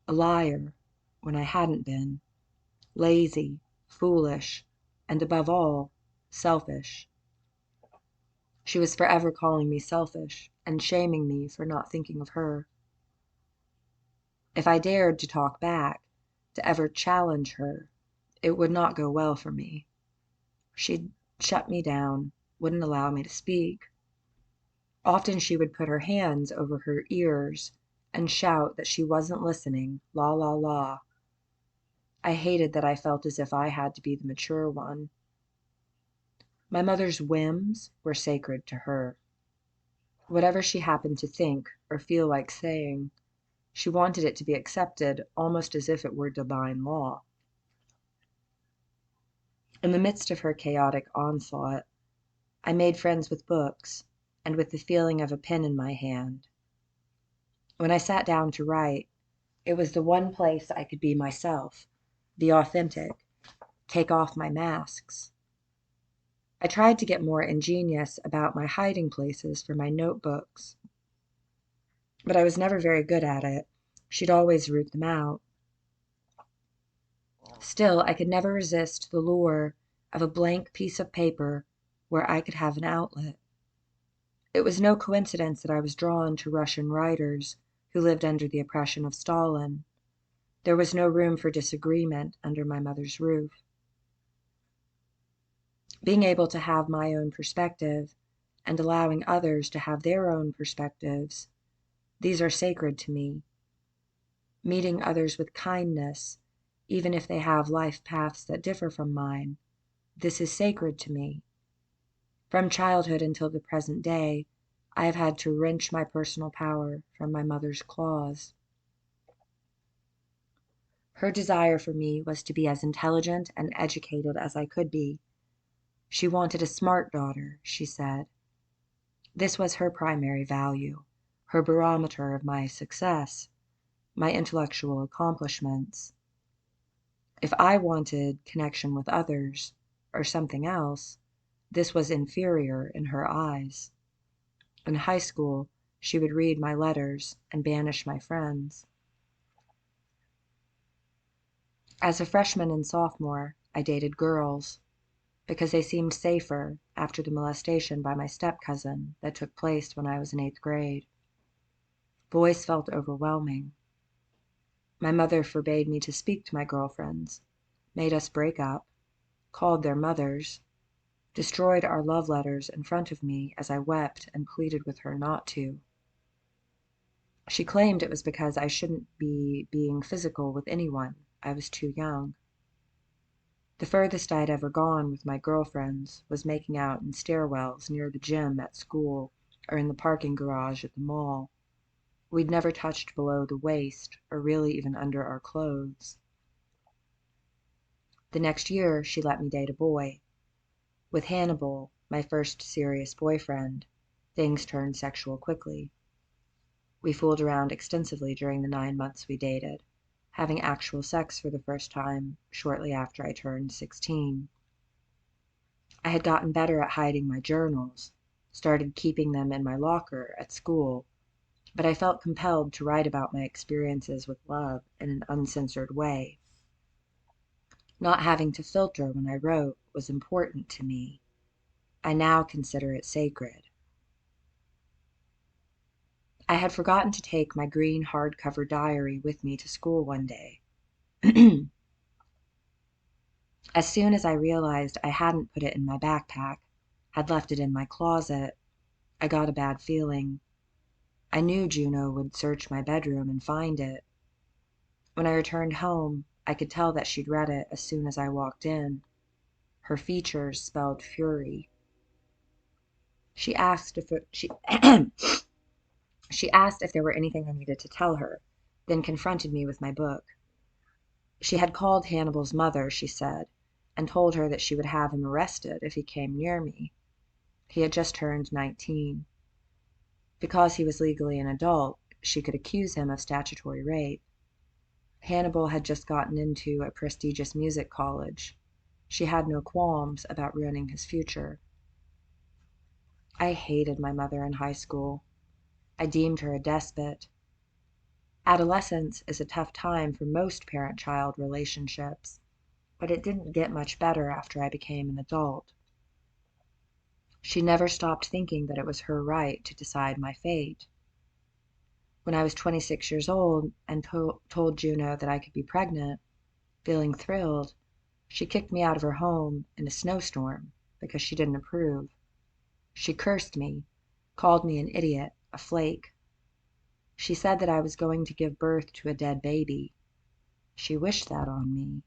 a liar, when I hadn't been, lazy, foolish, and above all, selfish. She was forever calling me selfish and shaming me for not thinking of her. If I dared to talk back, to ever challenge her, it would not go well for me. She'd shut me down, wouldn't allow me to speak. Often she would put her hands over her ears and shout that she wasn't listening, la la la. I hated that I felt as if I had to be the mature one. My mother's whims were sacred to her. Whatever she happened to think or feel like saying, she wanted it to be accepted almost as if it were divine law. In the midst of her chaotic onslaught, I made friends with books and with the feeling of a pen in my hand. When I sat down to write, it was the one place I could be myself, be authentic, take off my masks. I tried to get more ingenious about my hiding places for my notebooks, but I was never very good at it. She'd always root them out. Still, I could never resist the lure of a blank piece of paper where I could have an outlet. It was no coincidence that I was drawn to Russian writers who lived under the oppression of Stalin. There was no room for disagreement under my mother's roof. Being able to have my own perspective and allowing others to have their own perspectives, these are sacred to me. Meeting others with kindness, even if they have life paths that differ from mine, this is sacred to me. From childhood until the present day, I have had to wrench my personal power from my mother's claws. Her desire for me was to be as intelligent and educated as I could be. She wanted a smart daughter, she said. This was her primary value, her barometer of my success, my intellectual accomplishments. If I wanted connection with others, or something else, this was inferior in her eyes. In high school, she would read my letters and banish my friends. As a freshman and sophomore, I dated girls, because they seemed safer after the molestation by my step-cousin that took place when I was in 8th grade. Boys felt overwhelming. My mother forbade me to speak to my girlfriends, made us break up, called their mothers, destroyed our love letters in front of me as I wept and pleaded with her not to. She claimed it was because I shouldn't be being physical with anyone. I was too young. The furthest I'd ever gone with my girlfriends was making out in stairwells near the gym at school or in the parking garage at the mall. We'd never touched below the waist or really even under our clothes. The next year, she let me date a boy. With Hannibal, my first serious boyfriend, things turned sexual quickly. We fooled around extensively during the 9 months we dated, having actual sex for the first time shortly after I turned 16. I had gotten better at hiding my journals, started keeping them in my locker at school, but I felt compelled to write about my experiences with love in an uncensored way. Not having to filter when I wrote was important to me. I now consider it sacred. I had forgotten to take my green hardcover diary with me to school one day. As soon as I realized I hadn't put it in my backpack, had left it in my closet, I got a bad feeling. I knew Juno would search my bedroom and find it. When I returned home, I could tell that she'd read it as soon as I walked in. Her features spelled fury. She asked if she asked if there were anything I needed to tell her, then confronted me with my book. She had called Hannibal's mother, she said, and told her that she would have him arrested if he came near me. He had just turned 19. Because he was legally an adult, she could accuse him of statutory rape. Hannibal had just gotten into a prestigious music college. She had no qualms about ruining his future. I hated my mother in high school. I deemed her a despot. Adolescence is a tough time for most parent-child relationships, but it didn't get much better after I became an adult. She never stopped thinking that it was her right to decide my fate. When I was 26 years old and told Juno that I could be pregnant, feeling thrilled, she kicked me out of her home in a snowstorm because she didn't approve. She cursed me, called me an idiot, a flake. She said that I was going to give birth to a dead baby. She wished that on me.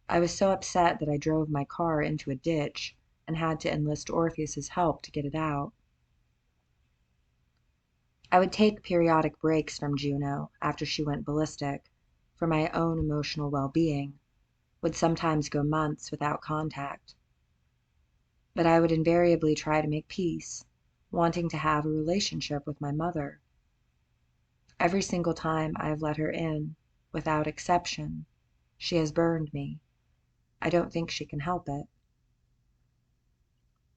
I was so upset that I drove my car into a ditch and had to enlist Orpheus's help to get it out. I would take periodic breaks from Juno after she went ballistic for my own emotional well-being, would sometimes go months without contact. But I would invariably try to make peace, wanting to have a relationship with my mother. Every single time I have let her in, without exception, she has burned me. I don't think she can help it.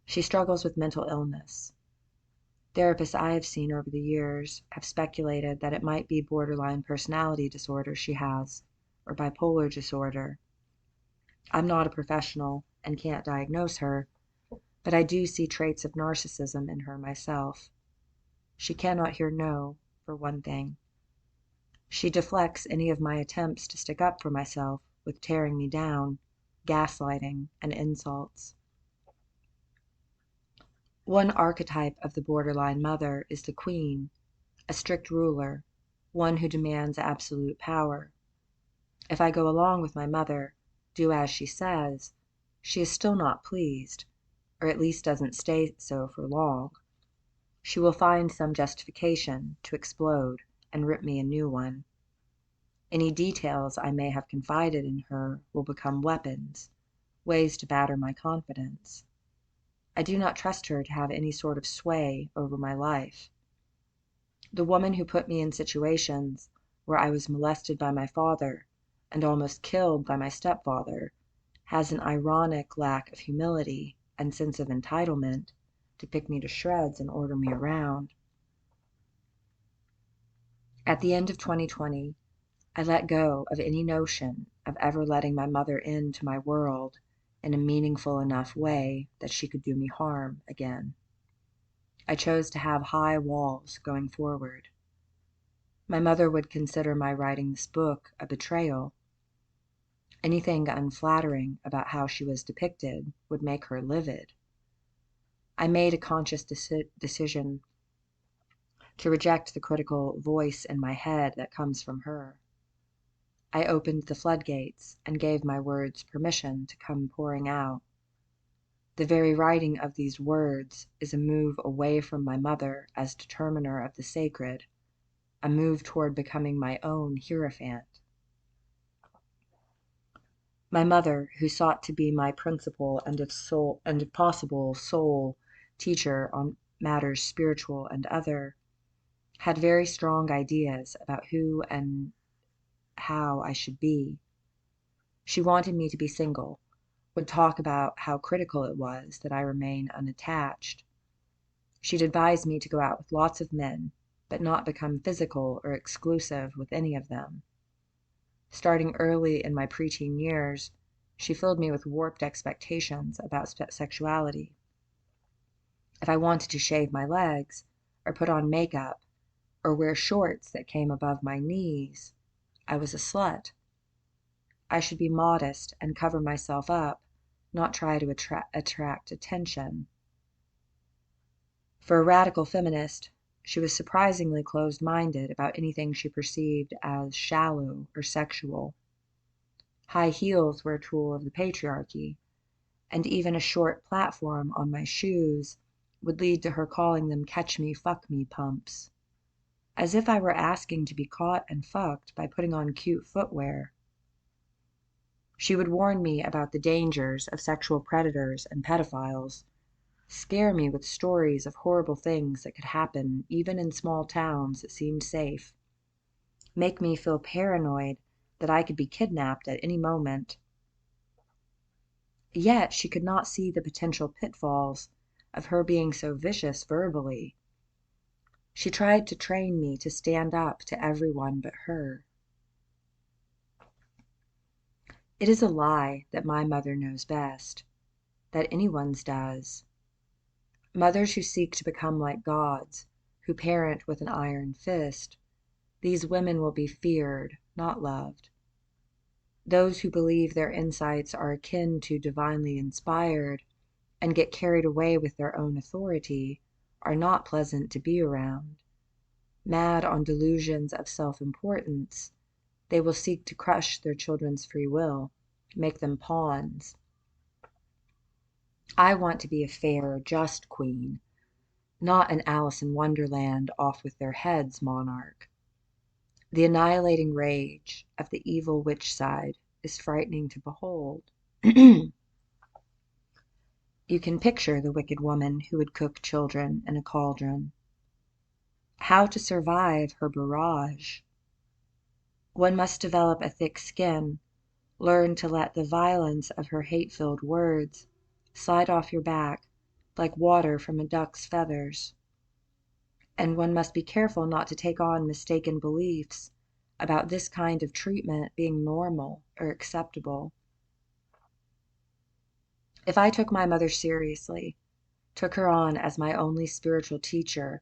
She struggles with mental illness. Therapists I have seen over the years have speculated that it might be borderline personality disorder she has, or bipolar disorder. I'm not a professional and can't diagnose her, but I do see traits of narcissism in her myself. She cannot hear no, for one thing. She deflects any of my attempts to stick up for myself with tearing me down, gaslighting, and insults. One archetype of the borderline mother is the queen, a strict ruler, one who demands absolute power. If I go along with my mother, do as she says, she is still not pleased, or at least doesn't stay so for long. She will find some justification to explode and rip me a new one. Any details I may have confided in her will become weapons, ways to batter my confidence. I do not trust her to have any sort of sway over my life. The woman who put me in situations where I was molested by my father and almost killed by my stepfather has an ironic lack of humility and sense of entitlement to pick me to shreds and order me around. At the end of 2020, I let go of any notion of ever letting my mother into my world in a meaningful enough way that she could do me harm again. I chose to have high walls going forward. My mother would consider my writing this book a betrayal. Anything unflattering about how she was depicted would make her livid. I made a conscious decision to reject the critical voice in my head that comes from her. I opened the floodgates and gave my words permission to come pouring out. The very writing of these words is a move away from my mother as determiner of the sacred, a move toward becoming my own Hierophant. My mother, who sought to be my principal and if possible, sole teacher on matters spiritual and other, had very strong ideas about who and how I should be. She wanted me to be single, would talk about how critical it was that I remain unattached. She'd advise me to go out with lots of men, but not become physical or exclusive with any of them. Starting early in my preteen years, she filled me with warped expectations about sexuality. If I wanted to shave my legs, or put on makeup, or wear shorts that came above my knees, I was a slut. I should be modest and cover myself up, not try to attract attention. For a radical feminist, she was surprisingly closed-minded about anything she perceived as shallow or sexual. High heels were a tool of the patriarchy, and even a short platform on my shoes would lead to her calling them catch me, fuck me pumps. As if I were asking to be caught and fucked by putting on cute footwear. She would warn me about the dangers of sexual predators and pedophiles, scare me with stories of horrible things that could happen even in small towns that seemed safe, make me feel paranoid that I could be kidnapped at any moment. Yet she could not see the potential pitfalls of her being so vicious verbally. She tried to train me to stand up to everyone but her. It is a lie that my mother knows best, that anyone's does. Mothers who seek to become like gods, who parent with an iron fist, these women will be feared, not loved. Those who believe their insights are akin to divinely inspired and get carried away with their own authority are not pleasant to be around. Mad on delusions of self-importance, they will seek to crush their children's free will, make them pawns. I want to be a fair, just queen, not an Alice in Wonderland off with their heads monarch. The annihilating rage of the evil witch side is frightening to behold. You can picture the wicked woman who would cook children in a cauldron. How to survive her barrage? One must develop a thick skin, learn to let the violence of her hate-filled words slide off your back like water from a duck's feathers. And one must be careful not to take on mistaken beliefs about this kind of treatment being normal or acceptable. If I took my mother seriously, took her on as my only spiritual teacher,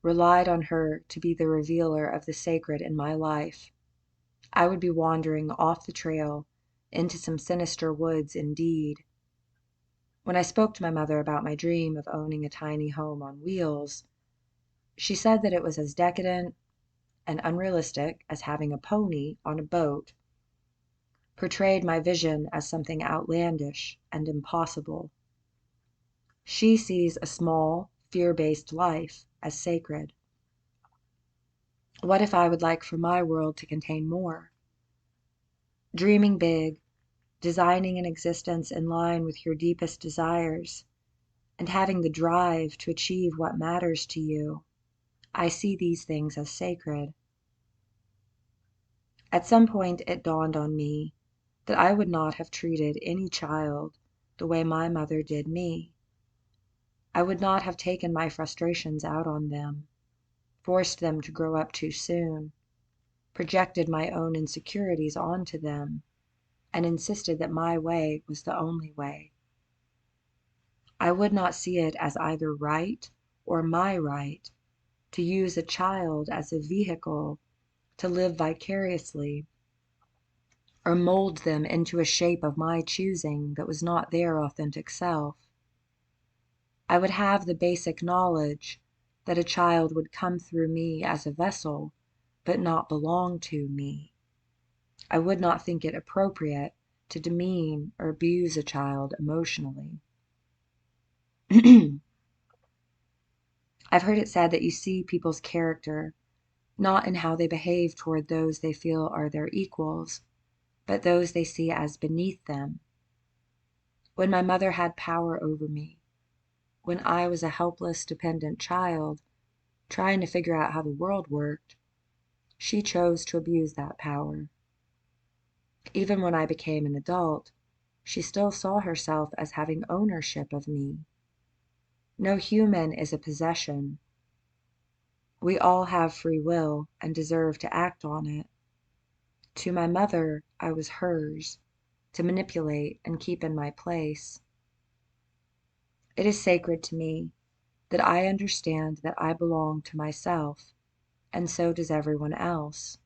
relied on her to be the revealer of the sacred in my life, I would be wandering off the trail into some sinister woods indeed. When I spoke to my mother about my dream of owning a tiny home on wheels, she said that it was as decadent and unrealistic as having a pony on a boat, portrayed my vision as something outlandish and impossible. She sees a small, fear-based life as sacred. What if I would like for my world to contain more? Dreaming big, designing an existence in line with your deepest desires, and having the drive to achieve what matters to you. I see these things as sacred. At some point it dawned on me that I would not have treated any child the way my mother did me. I would not have taken my frustrations out on them, forced them to grow up too soon, projected my own insecurities onto them, and insisted that my way was the only way. I would not see it as either right or my right to use a child as a vehicle to live vicariously, or mold them into a shape of my choosing that was not their authentic self. I would have the basic knowledge that a child would come through me as a vessel, but not belong to me. I would not think it appropriate to demean or abuse a child emotionally. I've heard it said that you see people's character not in how they behave toward those they feel are their equals, but those they see as beneath them. When my mother had power over me, when I was a helpless, dependent child trying to figure out how the world worked, she chose to abuse that power. Even when I became an adult, she still saw herself as having ownership of me. No human is a possession. We all have free will and deserve to act on it. To my mother, I was hers, to manipulate and keep in my place. It is sacred to me that I understand that I belong to myself, and so does everyone else.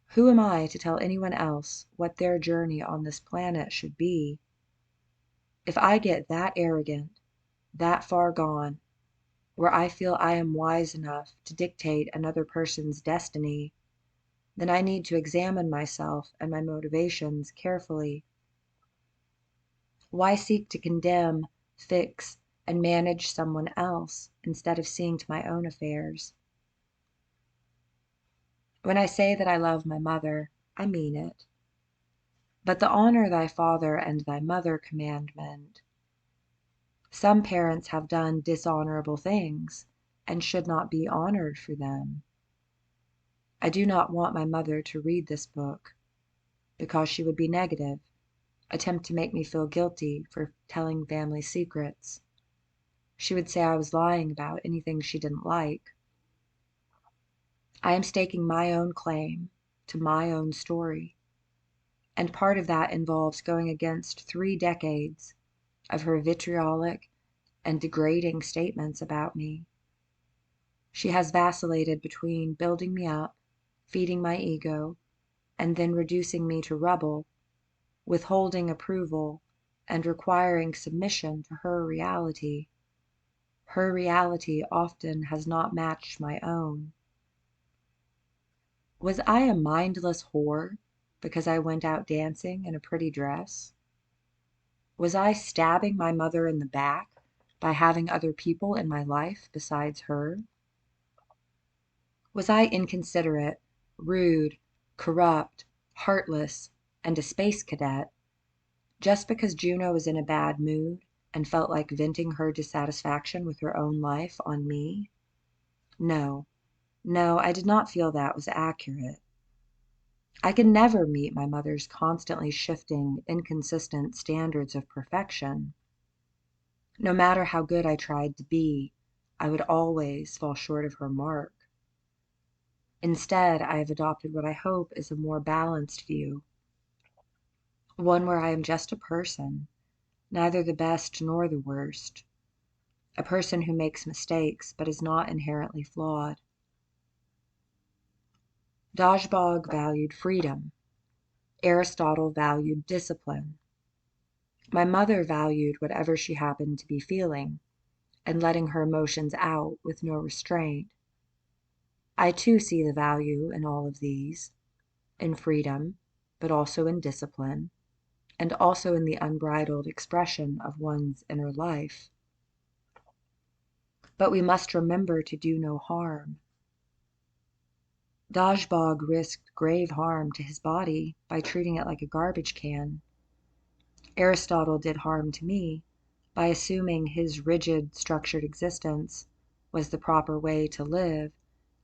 Who am I to tell anyone else what their journey on this planet should be? If I get that arrogant, that far gone, where I feel I am wise enough to dictate another person's destiny, then I need to examine myself and my motivations carefully. Why seek to condemn, fix, and manage someone else instead of seeing to my own affairs? When I say that I love my mother, I mean it. But the honor thy father and thy mother commandment. Some parents have done dishonorable things and should not be honored for them. I do not want my mother to read this book, because she would be negative attempt to make me feel guilty for telling family secrets. She would say I was lying about anything she didn't like. I am staking my own claim to my own story, and part of that involves going against 3 decades of her vitriolic and degrading statements about me. She has vacillated between building me up, feeding my ego, and then reducing me to rubble, withholding approval, and requiring submission to her reality. Her reality often has not matched my own. Was I a mindless whore because I went out dancing in a pretty dress? Was I stabbing my mother in the back by having other people in my life besides her? Was I inconsiderate, rude, corrupt, heartless, and a space cadet just because Juno was in a bad mood and felt like venting her dissatisfaction with her own life on me? No, I did not feel that was accurate. I could never meet my mother's constantly shifting, inconsistent standards of perfection. No matter how good I tried to be, I would always fall short of her mark. Instead, I have adopted what I hope is a more balanced view, one where I am just a person, neither the best nor the worst, a person who makes mistakes but is not inherently flawed. Dajbog valued freedom. Aristotle valued discipline. My mother valued whatever she happened to be feeling, and letting her emotions out with no restraint. I too see the value in all of these, in freedom, but also in discipline, and also in the unbridled expression of one's inner life. But we must remember to do no harm. Dajbog risked grave harm to his body by treating it like a garbage can. Aristotle did harm to me by assuming his rigid, structured existence was the proper way to live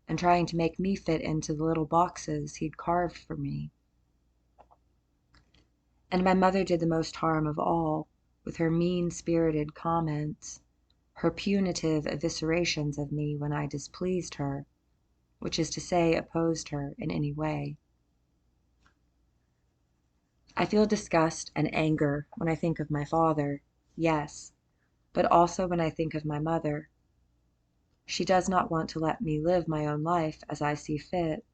and trying to make me fit into the little boxes he'd carved for me. And my mother did the most harm of all with her mean-spirited comments, her punitive eviscerations of me when I displeased her, which is to say, opposed her in any way. I feel disgust and anger when I think of my father, yes, but also when I think of my mother. She does not want to let me live my own life as I see fit.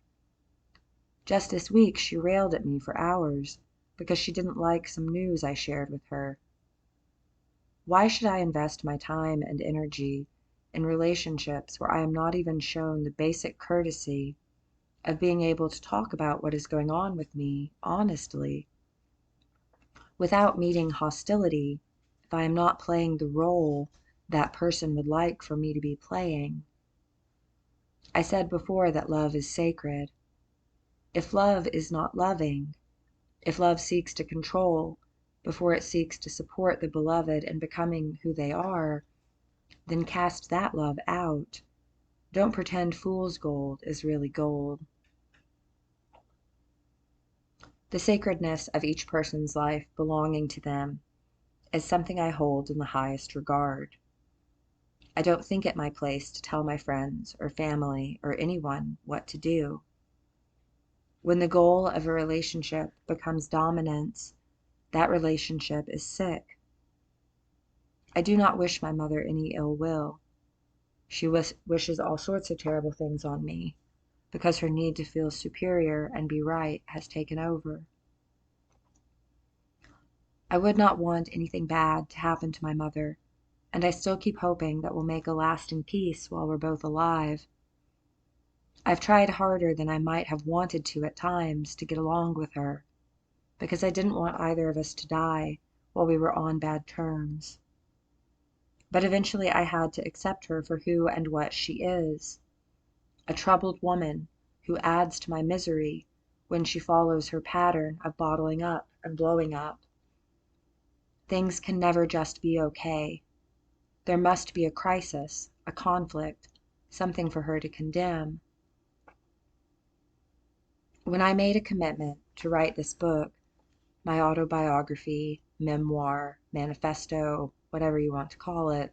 Just this week she railed at me for hours because she didn't like some news I shared with her. Why should I invest my time and energy in relationships where I am not even shown the basic courtesy of being able to talk about what is going on with me honestly, without meeting hostility if I am not playing the role that person would like for me to be playing? I said before that love is sacred. If love is not loving, if love seeks to control before it seeks to support the beloved in becoming who they are, then cast that love out. Don't pretend fool's gold is really gold. The sacredness of each person's life belonging to them is something I hold in the highest regard. I don't think it my place to tell my friends or family or anyone what to do. When the goal of a relationship becomes dominance, that relationship is sick. I do not wish my mother any ill will. She wishes all sorts of terrible things on me because her need to feel superior and be right has taken over. I would not want anything bad to happen to my mother, and I still keep hoping that we'll make a lasting peace while we're both alive. I've tried harder than I might have wanted to at times to get along with her, because I didn't want either of us to die while we were on bad terms. But eventually I had to accept her for who and what she is, a troubled woman who adds to my misery when she follows her pattern of bottling up and blowing up. Things can never just be okay. There must be a crisis, a conflict, something for her to condemn. When I made a commitment to write this book, my autobiography, memoir, manifesto, whatever you want to call it,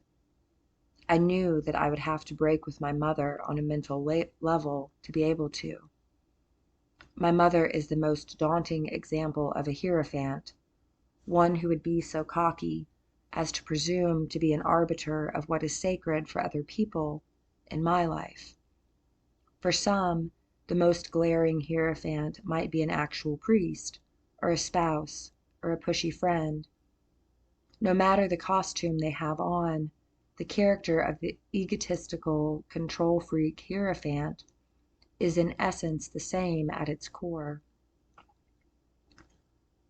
I knew that I would have to break with my mother on a mental level to be able to. My mother is the most daunting example of a Hierophant, one who would be so cocky as to presume to be an arbiter of what is sacred for other people in my life. For some, the most glaring Hierophant might be an actual priest, or a spouse, or a pushy friend. No matter the costume they have on, the character of the egotistical, control freak Hierophant is in essence the same at its core.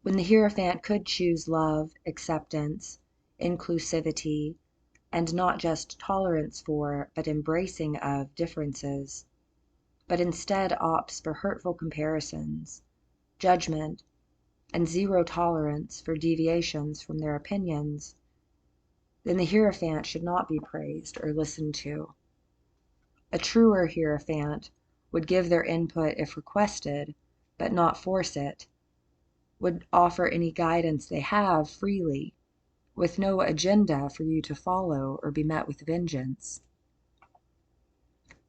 When the Hierophant could choose love, acceptance, inclusivity, and not just tolerance for, but embracing of differences, but instead opts for hurtful comparisons, judgment, and zero tolerance for deviations from their opinions, then the Hierophant should not be praised or listened to. A truer Hierophant would give their input if requested, but not force it, would offer any guidance they have freely, with no agenda for you to follow or be met with vengeance.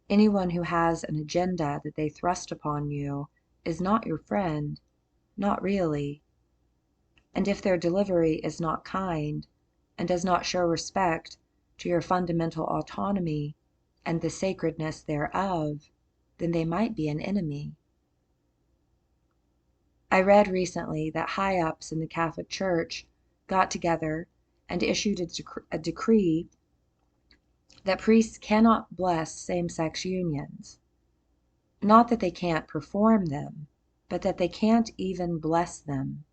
Anyone who has an agenda that they thrust upon you is not your friend, not really. And if their delivery is not kind and does not show respect to your fundamental autonomy and the sacredness thereof, then they might be an enemy. I read recently that high-ups in the Catholic Church got together and issued a decree that priests cannot bless same-sex unions. Not that they can't perform them, but that they can't even bless them.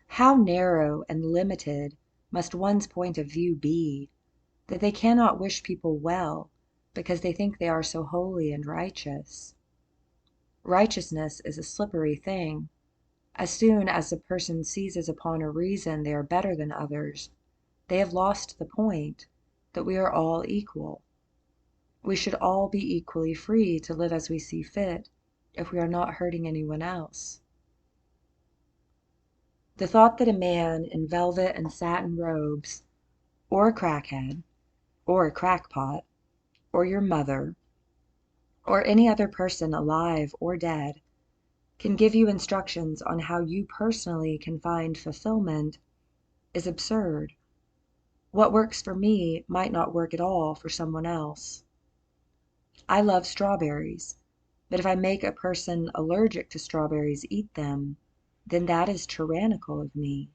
How narrow and limited must one's point of view be, that they cannot wish people well because they think they are so holy and righteous? Righteousness is a slippery thing. As soon as a person seizes upon a reason they are better than others, they have lost the point that we are all equal. We should all be equally free to live as we see fit if we are not hurting anyone else. The thought that a man in velvet and satin robes, or a crackhead, or a crackpot, or your mother, or any other person alive or dead, can give you instructions on how you personally can find fulfillment is absurd. What works for me might not work at all for someone else. I love strawberries, but if I make a person allergic to strawberries eat them, then that is tyrannical of me.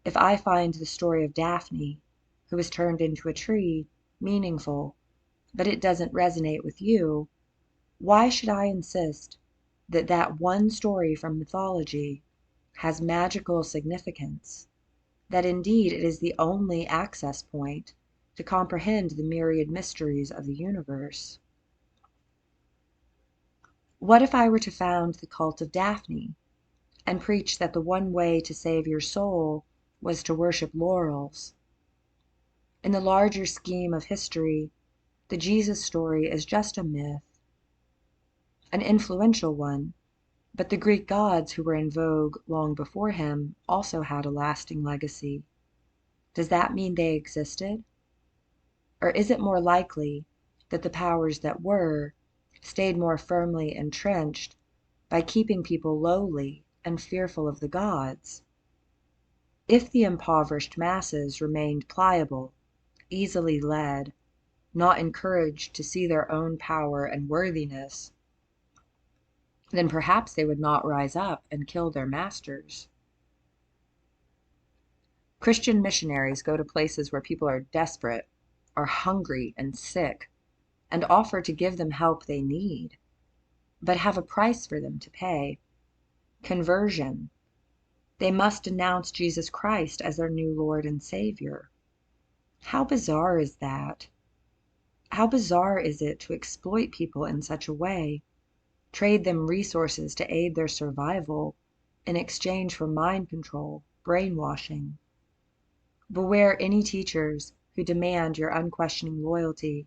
If I find the story of Daphne, who was turned into a tree, meaningful, but it doesn't resonate with you, why should I insist that that one story from mythology has magical significance, that indeed it is the only access point to comprehend the myriad mysteries of the universe? What if I were to found the cult of Daphne and preach that the one way to save your soul was to worship laurels? In the larger scheme of history, the Jesus story is just a myth, an influential one, but the Greek gods who were in vogue long before him also had a lasting legacy. Does that mean they existed? Or is it more likely that the powers that were stayed more firmly entrenched by keeping people lowly and fearful of the gods? If the impoverished masses remained pliable, easily led, not encouraged to see their own power and worthiness, then perhaps they would not rise up and kill their masters. Christian missionaries go to places where people are desperate, are hungry and sick, and offer to give them help they need, but have a price for them to pay: conversion. They must denounce Jesus Christ as their new Lord and Savior. How bizarre is that? How bizarre is it to exploit people in such a way, trade them resources to aid their survival in exchange for mind control, brainwashing? Beware any teachers who demand your unquestioning loyalty,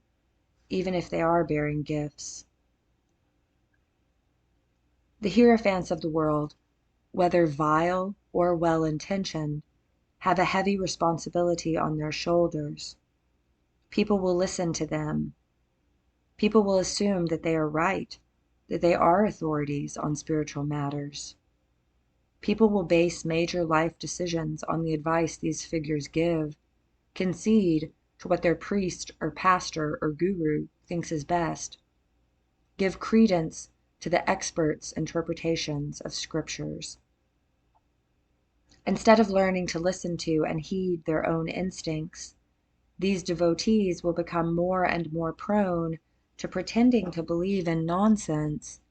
even if they are bearing gifts. The Hierophants of the world whether vile or well-intentioned, have a heavy responsibility on their shoulders. People will listen to them. People will assume that they are right, that they are authorities on spiritual matters. People will base major life decisions on the advice these figures give, concede to what their priest or pastor or guru thinks is best, give credence to the experts' interpretations of scriptures. Instead of learning to listen to and heed their own instincts, these devotees will become more and more prone to pretending to believe in nonsense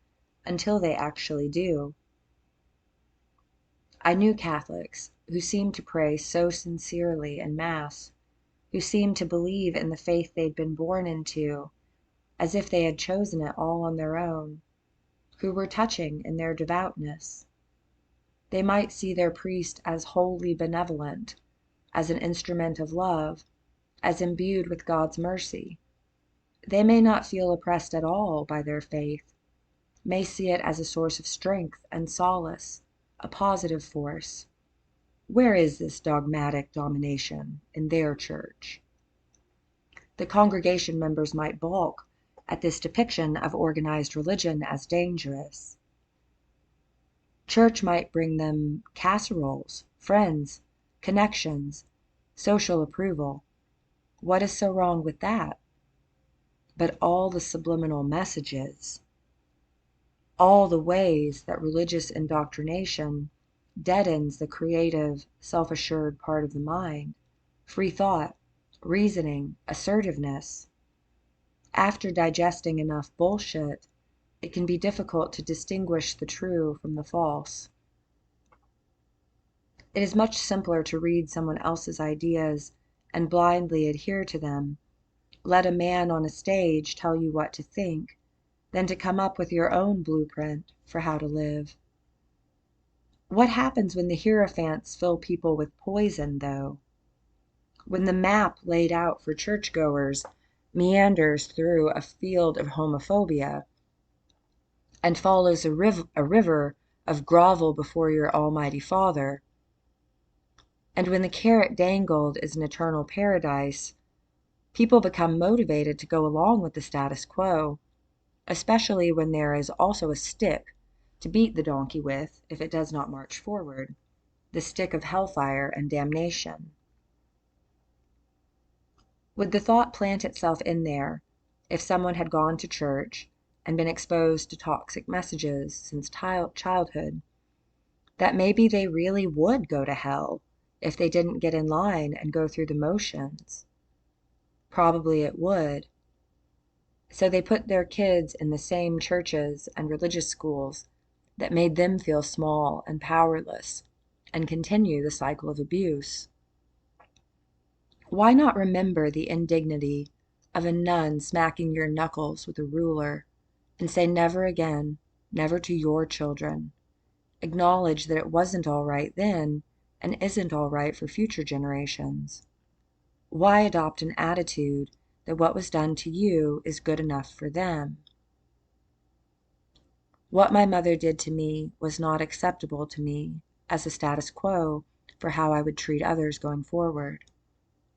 until they actually do. I knew Catholics who seemed to pray so sincerely in Mass, who seemed to believe in the faith they'd been born into, as if they had chosen it all on their own, who were touching in their devoutness. They might see their priest as wholly benevolent, as an instrument of love, as imbued with God's mercy. They may not feel oppressed at all by their faith, may see it as a source of strength and solace, a positive force. Where is this dogmatic domination in their church? The congregation members might balk at this depiction of organized religion as dangerous. Church might bring them casseroles, friends, connections, social approval. What is so wrong with that? But all the subliminal messages, all the ways that religious indoctrination deadens the creative, self-assured part of the mind, free thought, reasoning, assertiveness. After digesting enough bullshit, it can be difficult to distinguish the true from the false. It is much simpler to read someone else's ideas and blindly adhere to them. Let a man on a stage tell you what to think, than to come up with your own blueprint for how to live. What happens when the Hierophants fill people with poison, though? When the map laid out for churchgoers meanders through a field of homophobia and follows a river of grovel before your Almighty Father, and when the carrot dangled is an eternal paradise, people become motivated to go along with the status quo, especially when there is also a stick to beat the donkey with if it does not march forward, the stick of hellfire and damnation. Would the thought plant itself in there if someone had gone to church and been exposed to toxic messages since childhood, that maybe they really would go to hell if they didn't get in line and go through the motions? Probably it would. So they put their kids in the same churches and religious schools that made them feel small and powerless, and continue the cycle of abuse. Why not remember the indignity of a nun smacking your knuckles with a ruler and say never again, never to your children? Acknowledge that it wasn't all right then and isn't all right for future generations. Why adopt an attitude that what was done to you is good enough for them? What my mother did to me was not acceptable to me as a status quo for how I would treat others going forward.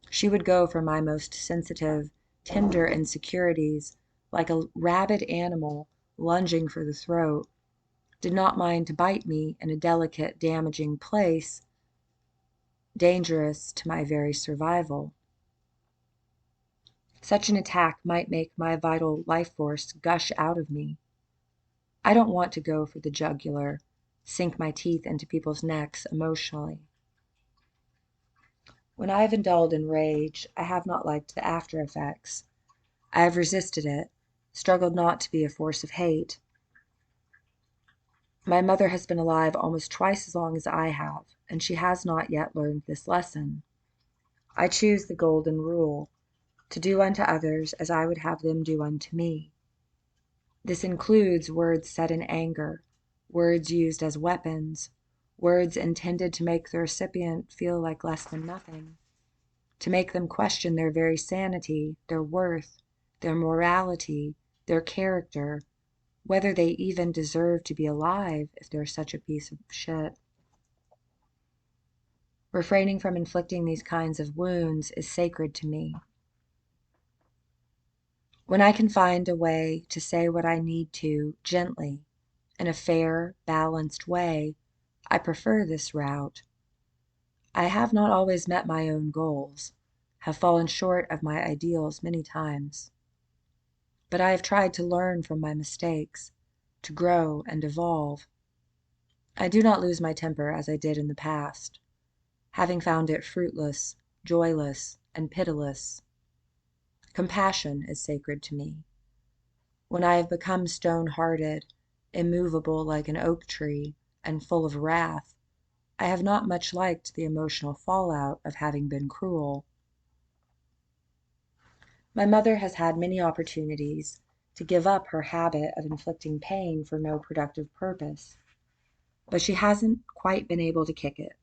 She would go for my most sensitive, tender insecurities like a rabid animal lunging for the throat, did not mind to bite me in a delicate, damaging place, dangerous to my very survival. Such an attack might make my vital life force gush out of me. I don't want to go for the jugular, sink my teeth into people's necks emotionally. When I have indulged in rage, I have not liked the after effects. I have resisted it, struggled not to be a force of hate. My mother has been alive almost twice as long as I have, and she has not yet learned this lesson. I choose the golden rule, to do unto others as I would have them do unto me. This includes words said in anger, words used as weapons, words intended to make the recipient feel like less than nothing, to make them question their very sanity, their worth, their morality, their character, whether they even deserve to be alive if they're such a piece of shit. Refraining from inflicting these kinds of wounds is sacred to me. When I can find a way to say what I need to gently, in a fair, balanced way, I prefer this route. I have not always met my own goals, have fallen short of my ideals many times. But I have tried to learn from my mistakes, to grow and evolve. I do not lose my temper as I did in the past, having found it fruitless, joyless, and pitiless. Compassion is sacred to me. When I have become stone-hearted, immovable like an oak tree, and full of wrath, I have not much liked the emotional fallout of having been cruel. My mother has had many opportunities to give up her habit of inflicting pain for no productive purpose, but she hasn't quite been able to kick it.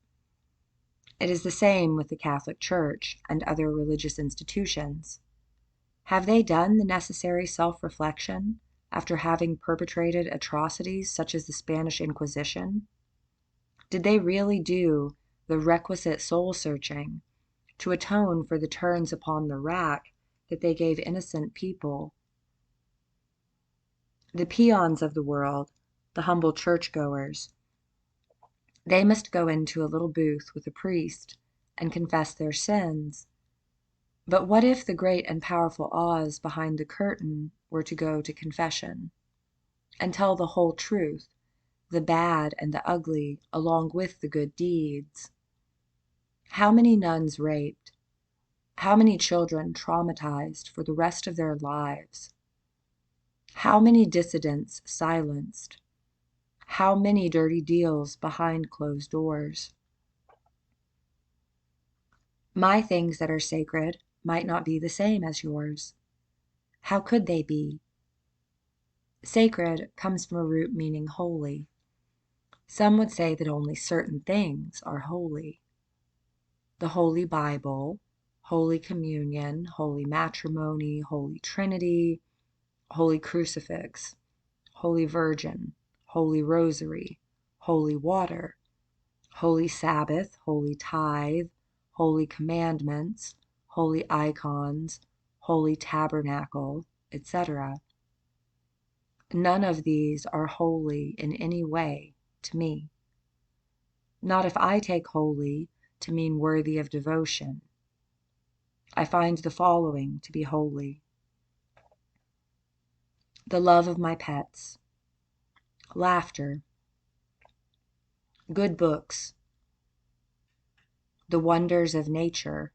It is the same with the Catholic Church and other religious institutions. Have they done the necessary self-reflection after having perpetrated atrocities such as the Spanish Inquisition? Did they really do the requisite soul-searching to atone for the turns upon the rack that they gave innocent people? The peons of the world, the humble churchgoers, they must go into a little booth with a priest and confess their sins. But what if the great and powerful Oz behind the curtain were to go to confession and tell the whole truth, the bad and the ugly, along with the good deeds? How many nuns raped? How many children traumatized for the rest of their lives? How many dissidents silenced? How many dirty deals behind closed doors? My things that are sacred might not be the same as yours. How could they be? Sacred comes from a root meaning holy. Some would say that only certain things are holy. The Holy Bible, Holy Communion, Holy Matrimony, Holy Trinity, Holy Crucifix, Holy Virgin, Holy Rosary, Holy Water, Holy Sabbath, Holy Tithe, Holy Commandments, Holy Icons, Holy Tabernacle, etc. None of these are holy in any way to me. Not if I take holy to mean worthy of devotion. I find the following to be holy: the love of my pets, laughter, good books, the wonders of nature,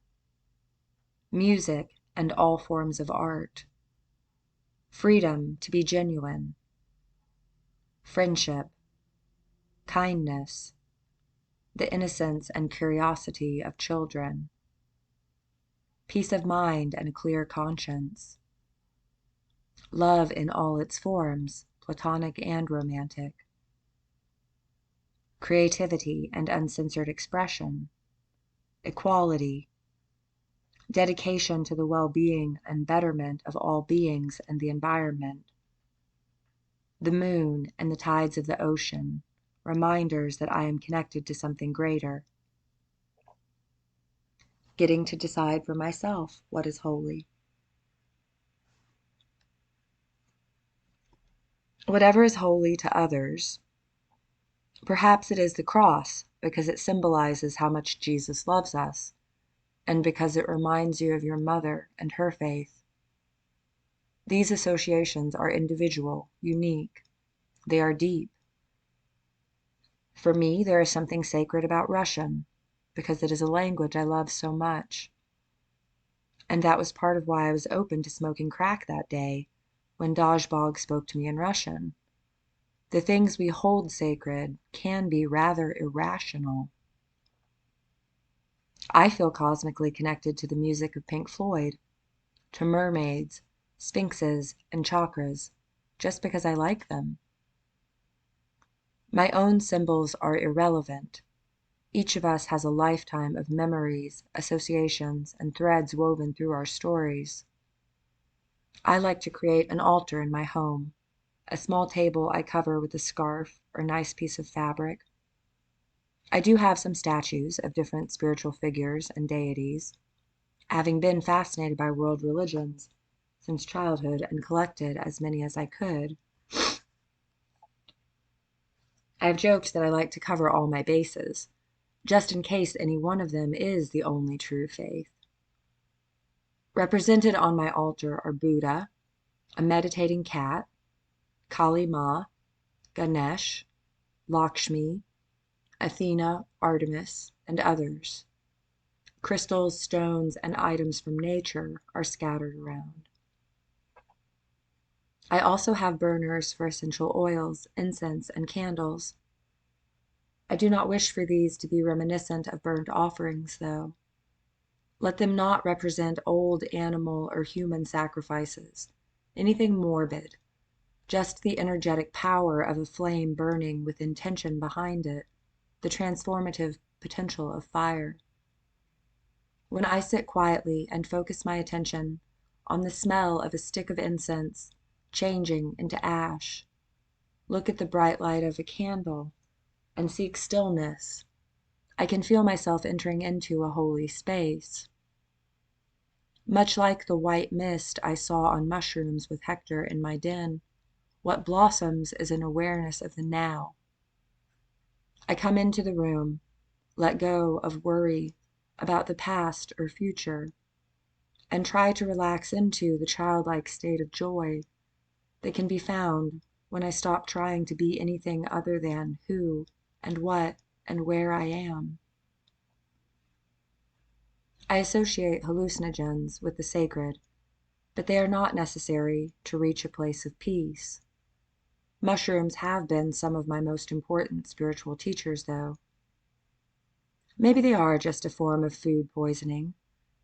music and all forms of art, freedom to be genuine, friendship, kindness, the innocence and curiosity of children, peace of mind and a clear conscience, love in all its forms, platonic and romantic, creativity and uncensored expression, equality, dedication to the well-being and betterment of all beings and the environment, the moon and the tides of the ocean, reminders that I am connected to something greater, getting to decide for myself what is holy. Whatever is holy to others, perhaps it is the cross because it symbolizes how much Jesus loves us, and because it reminds you of your mother and her faith. These associations are individual, unique. They are deep. For me, there is something sacred about Russian, because it is a language I love so much. And that was part of why I was open to smoking crack that day, when Dodgebog spoke to me in Russian. The things we hold sacred can be rather irrational. I feel cosmically connected to the music of Pink Floyd, to mermaids, sphinxes, and chakras, just because I like them. My own symbols are irrelevant. Each of us has a lifetime of memories, associations, and threads woven through our stories. I like to create an altar in my home, A small table I cover with a scarf or nice piece of fabric. I do have some statues of different spiritual figures and deities, having been fascinated by world religions since childhood and collected as many as I could. I have joked that I like to cover all my bases, just in case any one of them is the only true faith. Represented on my altar are Buddha, a meditating cat, Kali Ma, Ganesh, Lakshmi, Athena, Artemis, and others. Crystals, stones, and items from nature are scattered around. I also have burners for essential oils, incense, and candles. I do not wish for these to be reminiscent of burnt offerings, though. Let them not represent old animal or human sacrifices, anything morbid, just the energetic power of a flame burning with intention behind it, the transformative potential of fire. When I sit quietly and focus my attention on the smell of a stick of incense changing into ash, look at the bright light of a candle, and seek stillness, I can feel myself entering into a holy space. Much like the white mist I saw on mushrooms with Hector in my den, what blossoms is an awareness of the now. I come into the room, let go of worry about the past or future, and try to relax into the childlike state of joy that can be found when I stop trying to be anything other than who and what and where I am. I associate hallucinogens with the sacred, but they are not necessary to reach a place of peace. Mushrooms have been some of my most important spiritual teachers, though. Maybe they are just a form of food poisoning,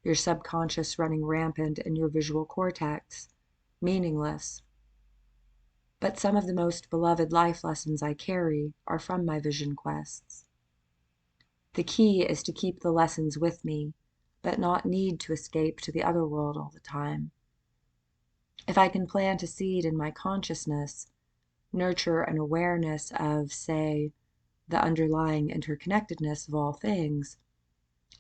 your subconscious running rampant in your visual cortex, meaningless. But some of the most beloved life lessons I carry are from my vision quests. The key is to keep the lessons with me, but not need to escape to the other world all the time. If I can plant a seed in my consciousness, nurture an awareness of, say, the underlying interconnectedness of all things,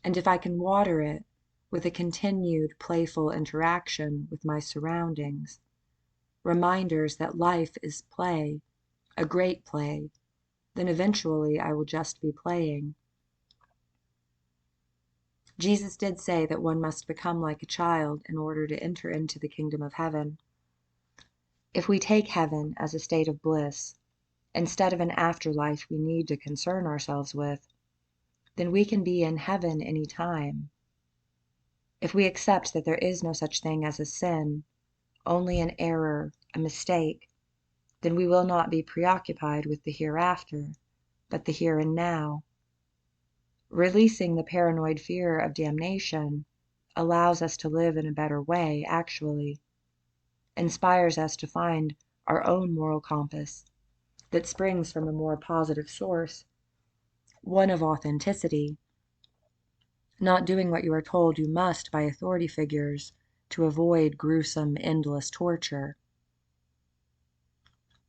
and if I can water it with a continued playful interaction with my surroundings, reminders that life is play, a great play, then eventually I will just be playing. Jesus did say that one must become like a child in order to enter into the kingdom of heaven. If we take heaven as a state of bliss, instead of an afterlife we need to concern ourselves with, then we can be in heaven any time. If we accept that there is no such thing as a sin, only an error, a mistake, then we will not be preoccupied with the hereafter, but the here and now. Releasing the paranoid fear of damnation allows us to live in a better way, actually, inspires us to find our own moral compass that springs from a more positive source, one of authenticity, not doing what you are told you must by authority figures to avoid gruesome, endless torture.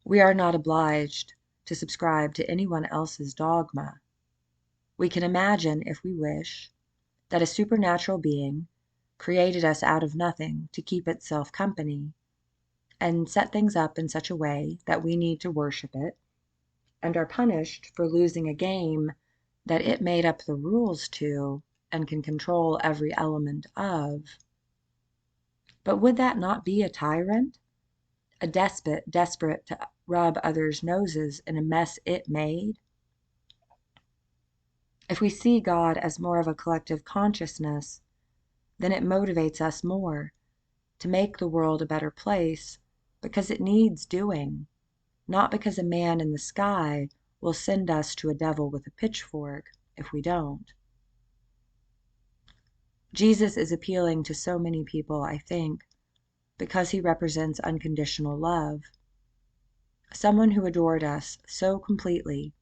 We are not obliged to subscribe to anyone else's dogma. We can imagine, if we wish, that a supernatural being created us out of nothing to keep itself company, and set things up in such a way that we need to worship it, and are punished for losing a game that it made up the rules to and can control every element of. But would that not be a tyrant? A despot desperate to rub others' noses in a mess it made? If we see God as more of a collective consciousness, then it motivates us more to make the world a better place because it needs doing, not because a man in the sky will send us to a devil with a pitchfork if we don't. Jesus is appealing to so many people, I think, because he represents unconditional love. Someone who adored us so completely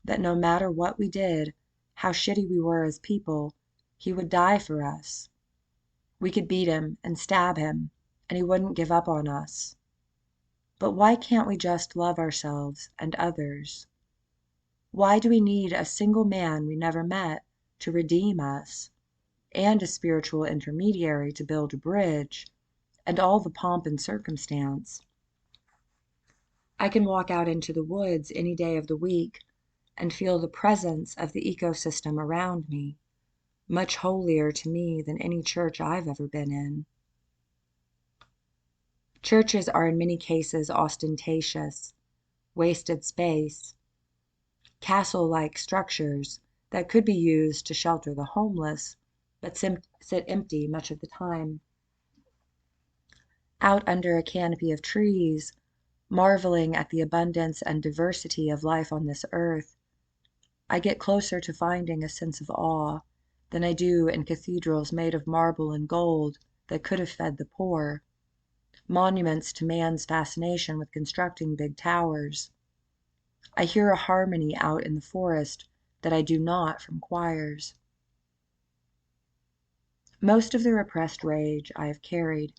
that no matter what we did, how shitty we were as people, he would die for us. We could beat him and stab him, and he wouldn't give up on us. But why can't we just love ourselves and others? Why do we need a single man we never met to redeem us, and a spiritual intermediary to build a bridge, and all the pomp and circumstance? I can walk out into the woods any day of the week and feel the presence of the ecosystem around me, much holier to me than any church I've ever been in. Churches are in many cases ostentatious, wasted space, castle-like structures that could be used to shelter the homeless, but sit empty much of the time. Out under a canopy of trees, marveling at the abundance and diversity of life on this earth, I get closer to finding a sense of awe than I do in cathedrals made of marble and gold that could have fed the poor, monuments to man's fascination with constructing big towers. I hear a harmony out in the forest that I do not from choirs. Most of the repressed rage I have carried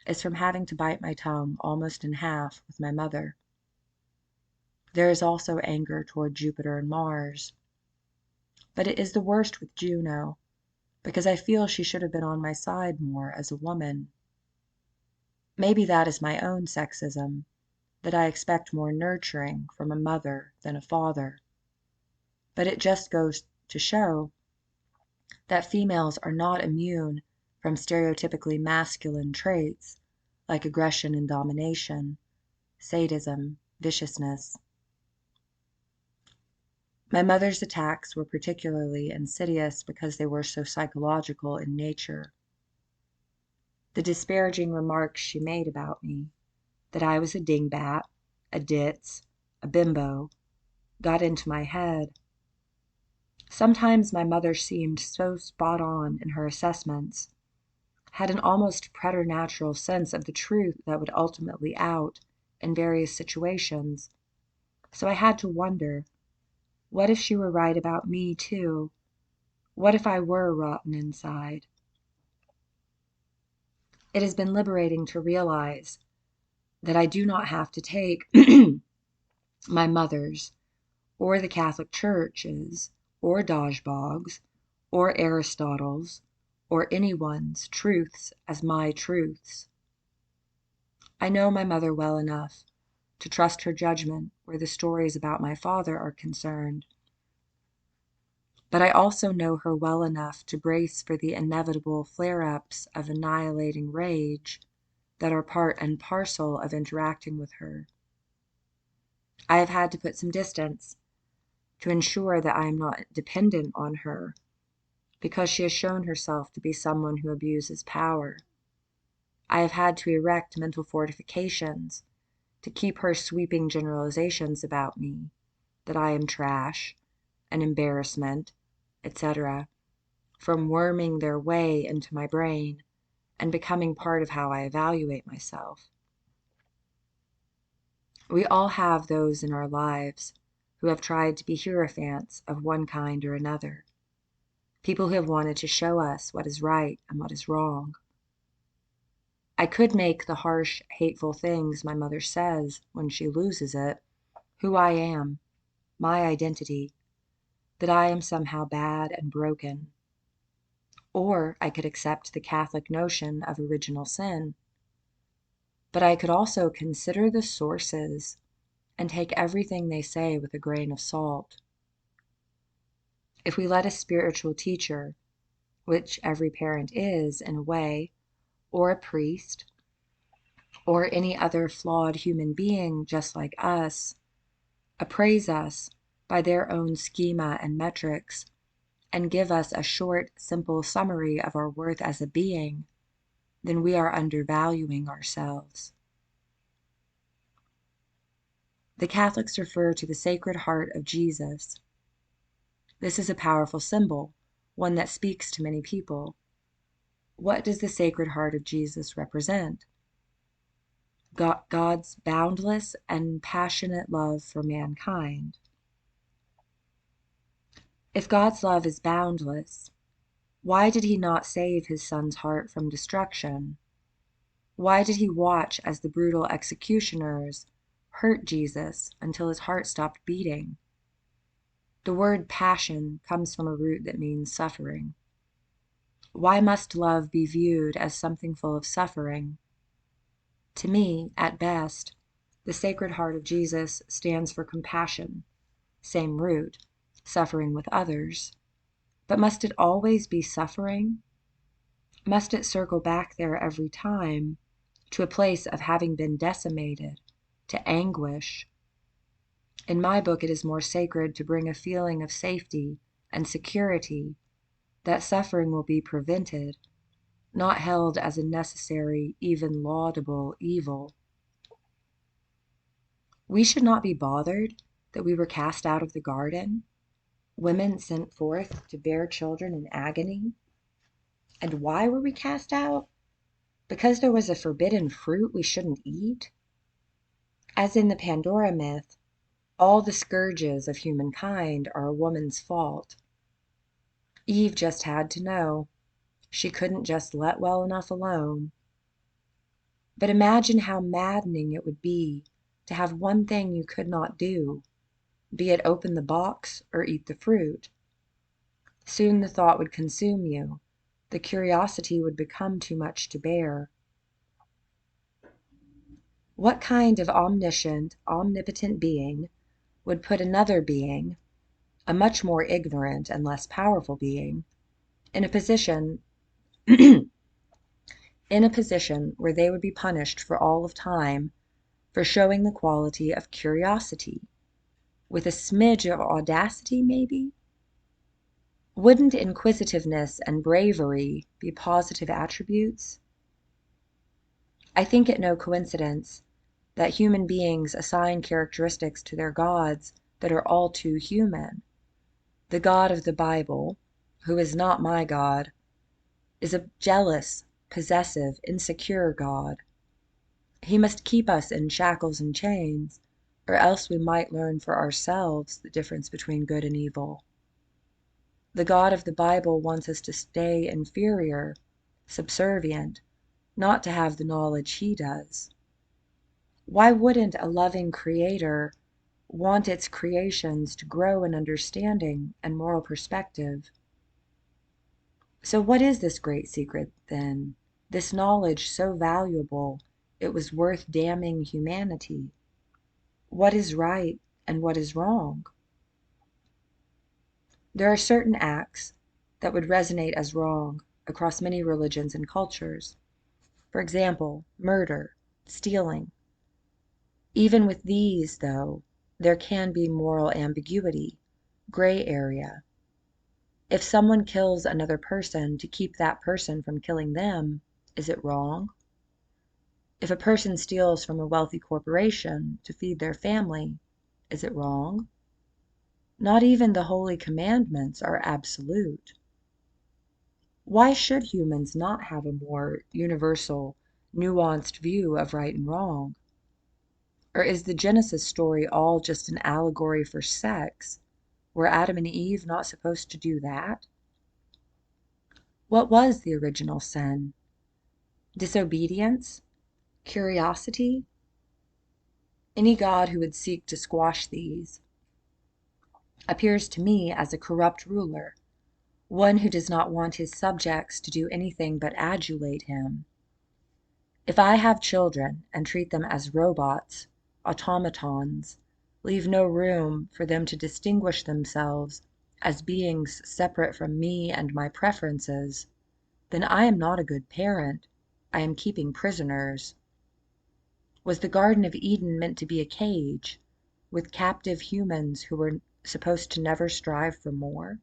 is from having to bite my tongue almost in half with my mother. There is also anger toward Jupiter and Mars, but it is the worst with Juno, because I feel she should have been on my side more as a woman. Maybe that is my own sexism, that I expect more nurturing from a mother than a father. But it just goes to show that females are not immune from stereotypically masculine traits like aggression and domination, sadism, viciousness. My mother's attacks were particularly insidious because they were so psychological in nature. The disparaging remarks she made about me, that I was a dingbat, a ditz, a bimbo, got into my head. Sometimes my mother seemed so spot on in her assessments, had an almost preternatural sense of the truth that would ultimately out in various situations. So I had to wonder, what if she were right about me too? What if I were rotten inside? It has been liberating to realize that I do not have to take my mother's, or the Catholic Church's, or Dodgebog's, or Aristotle's, or anyone's truths as my truths. I know my mother well enough to trust her judgment where the stories about my father are concerned. But I also know her well enough to brace for the inevitable flare-ups of annihilating rage that are part and parcel of interacting with her. I have had to put some distance to ensure that I am not dependent on her, because she has shown herself to be someone who abuses power. I have had to erect mental fortifications to keep her sweeping generalizations about me, that I am trash, an embarrassment, etc., from worming their way into my brain and becoming part of how I evaluate myself. We all have those in our lives who have tried to be hierophants of one kind or another, people who have wanted to show us what is right and what is wrong. I could make the harsh, hateful things my mother says when she loses it who I am, my identity, that I am somehow bad and broken. Or I could accept the Catholic notion of original sin. But I could also consider the sources and take everything they say with a grain of salt. If we let a spiritual teacher, which every parent is in a way, or a priest, or any other flawed human being just like us, appraise us by their own schema and metrics, and give us a short, simple summary of our worth as a being, then we are undervaluing ourselves. The Catholics refer to the Sacred Heart of Jesus. This is a powerful symbol, one that speaks to many people. What does the Sacred Heart of Jesus represent? God's boundless and passionate love for mankind. If God's love is boundless, why did he not save his son's heart from destruction? Why did he watch as the brutal executioners hurt Jesus until his heart stopped beating? The word passion comes from a root that means suffering. Why must love be viewed as something full of suffering? To me, at best, the Sacred Heart of Jesus stands for compassion, same root, suffering with others. But must it always be suffering? Must it circle back there every time, to a place of having been decimated, to anguish? In my book, it is more sacred to bring a feeling of safety and security, that suffering will be prevented, not held as a necessary, even laudable evil. We should not be bothered that we were cast out of the garden, women sent forth to bear children in agony. And why were we cast out? Because there was a forbidden fruit we shouldn't eat? As in the Pandora myth, all the scourges of humankind are a woman's fault. Eve just had to know. She couldn't just let well enough alone. But imagine how maddening it would be to have one thing you could not do, be it open the box or eat the fruit. Soon the thought would consume you. The curiosity would become too much to bear. What kind of omniscient, omnipotent being would put another being, a much more ignorant and less powerful being, in a position where they would be punished for all of time for showing the quality of curiosity, with a smidge of audacity, maybe? Wouldn't inquisitiveness and bravery be positive attributes? I think it no coincidence that human beings assign characteristics to their gods that are all too human. The God of the Bible, who is not my God, is a jealous, possessive, insecure God. He must keep us in shackles and chains, or else we might learn for ourselves the difference between good and evil. The God of the Bible wants us to stay inferior, subservient, not to have the knowledge he does. Why wouldn't a loving creator want its creations to grow in understanding and moral perspective? So what is this great secret, then? This knowledge so valuable it was worth damning humanity? What is right and what is wrong? There are certain acts that would resonate as wrong across many religions and cultures. For example, murder, stealing. Even with these, though, there can be moral ambiguity, gray area. If someone kills another person to keep that person from killing them, is it wrong? If a person steals from a wealthy corporation to feed their family, is it wrong? Not even the holy commandments are absolute. Why should humans not have a more universal, nuanced view of right and wrong? Or is the Genesis story all just an allegory for sex? Were Adam and Eve not supposed to do that? What was the original sin? Disobedience? Curiosity? Any God who would seek to squash these appears to me as a corrupt ruler, one who does not want his subjects to do anything but adulate him. If I have children and treat them as robots, automatons, leave no room for them to distinguish themselves as beings separate from me and my preferences, then I am not a good parent. I am keeping prisoners. Was the Garden of Eden meant to be a cage, with captive humans who were supposed to never strive for more?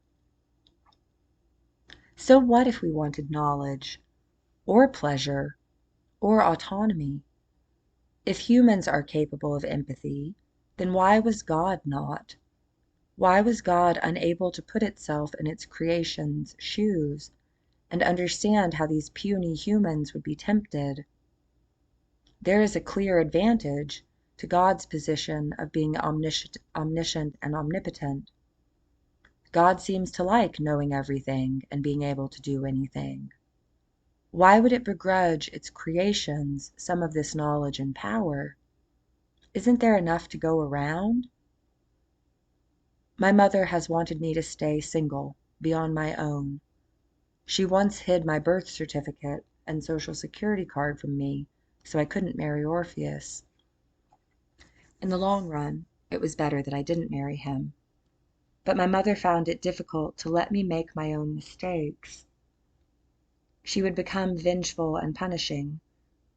So what if we wanted knowledge, or pleasure, or autonomy? If humans are capable of empathy, then why was God not? Why was God unable to put itself in its creation's shoes and understand how these puny humans would be tempted? There is a clear advantage to God's position of being omniscient and omnipotent. God seems to like knowing everything and being able to do anything. Why would it begrudge its creations some of this knowledge and power? Isn't there enough to go around? My mother has wanted me to stay single, be on my own. She once hid my birth certificate and social security card from me so I couldn't marry Orpheus. In the long run, it was better that I didn't marry him. But my mother found it difficult to let me make my own mistakes. She would become vengeful and punishing,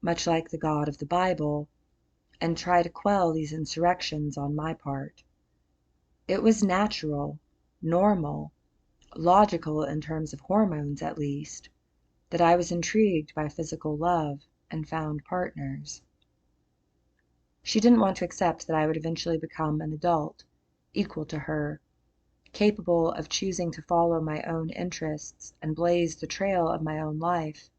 much like the God of the Bible, and try to quell these insurrections on my part. It was natural, normal, logical in terms of hormones at least, that I was intrigued by physical love and found partners. She didn't want to accept that I would eventually become an adult, equal to her, capable of choosing to follow my own interests and blaze the trail of my own life.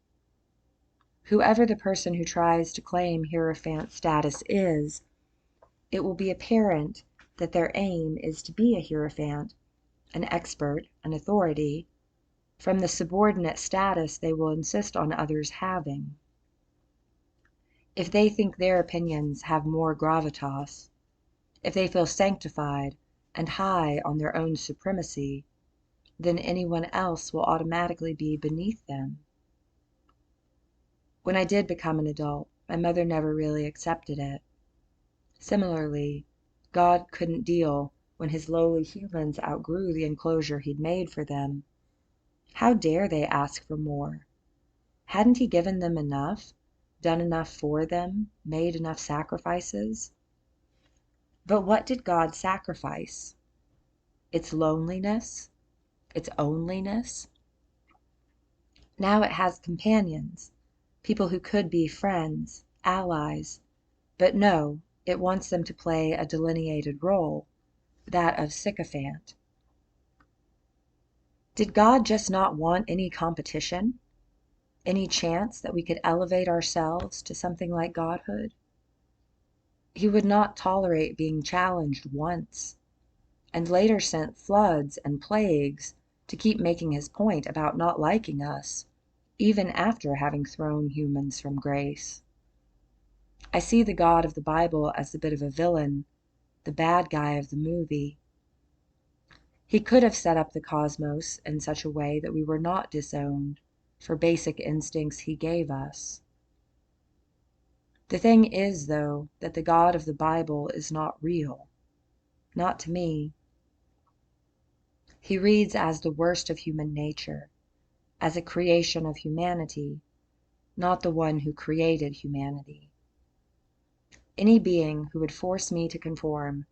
Whoever the person who tries to claim Hierophant status is, it will be apparent that their aim is to be a Hierophant, an expert, an authority, from the subordinate status they will insist on others having. If they think their opinions have more gravitas, if they feel sanctified and high on their own supremacy, then anyone else will automatically be beneath them. When I did become an adult, my mother never really accepted it. Similarly, God couldn't deal when his lowly humans outgrew the enclosure he'd made for them. How dare they ask for more? Hadn't he given them enough, done enough for them, made enough sacrifices? But what did God sacrifice? Its loneliness? Its ownliness? Now it has companions, people who could be friends, allies, but no, it wants them to play a delineated role, that of sycophant. Did God just not want any competition? Any chance that we could elevate ourselves to something like godhood? He would not tolerate being challenged once, and later sent floods and plagues to keep making his point about not liking us, even after having thrown humans from grace. I see the God of the Bible as a bit of a villain, the bad guy of the movie. He could have set up the cosmos in such a way that we were not disowned for basic instincts he gave us. The thing is, though, that the God of the Bible is not real. Not to me. He reads as the worst of human nature, as a creation of humanity, not the one who created humanity. Any being who would force me to conform,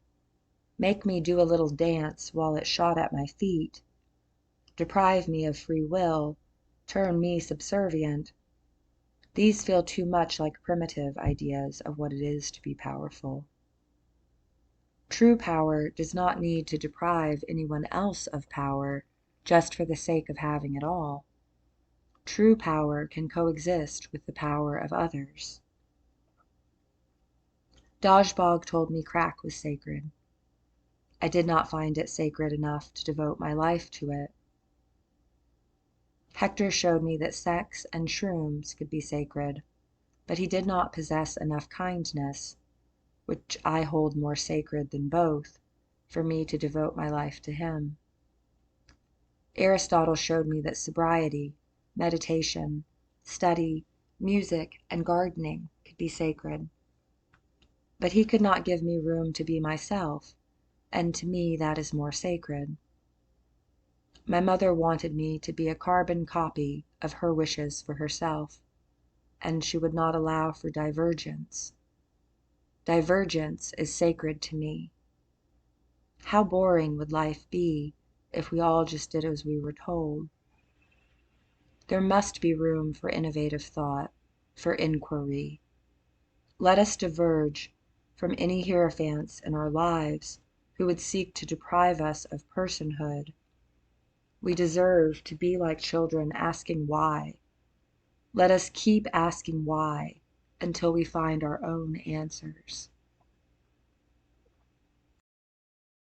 make me do a little dance while it shot at my feet, deprive me of free will, turn me subservient, these feel too much like primitive ideas of what it is to be powerful. True power does not need to deprive anyone else of power just for the sake of having it all. True power can coexist with the power of others. Dodgebog told me crack was sacred. I did not find it sacred enough to devote my life to it. Hector showed me that sex and shrooms could be sacred, but he did not possess enough kindness, which I hold more sacred than both, for me to devote my life to him. Aristotle showed me that sobriety, meditation, study, music, and gardening could be sacred. But he could not give me room to be myself, and to me that is more sacred. My mother wanted me to be a carbon copy of her wishes for herself, and she would not allow for divergence. Divergence is sacred to me. How boring would life be if we all just did as we were told? There must be room for innovative thought, for inquiry. Let us diverge from any hierophants in our lives who would seek to deprive us of personhood. We deserve to be like children asking why. Let us keep asking why until we find our own answers.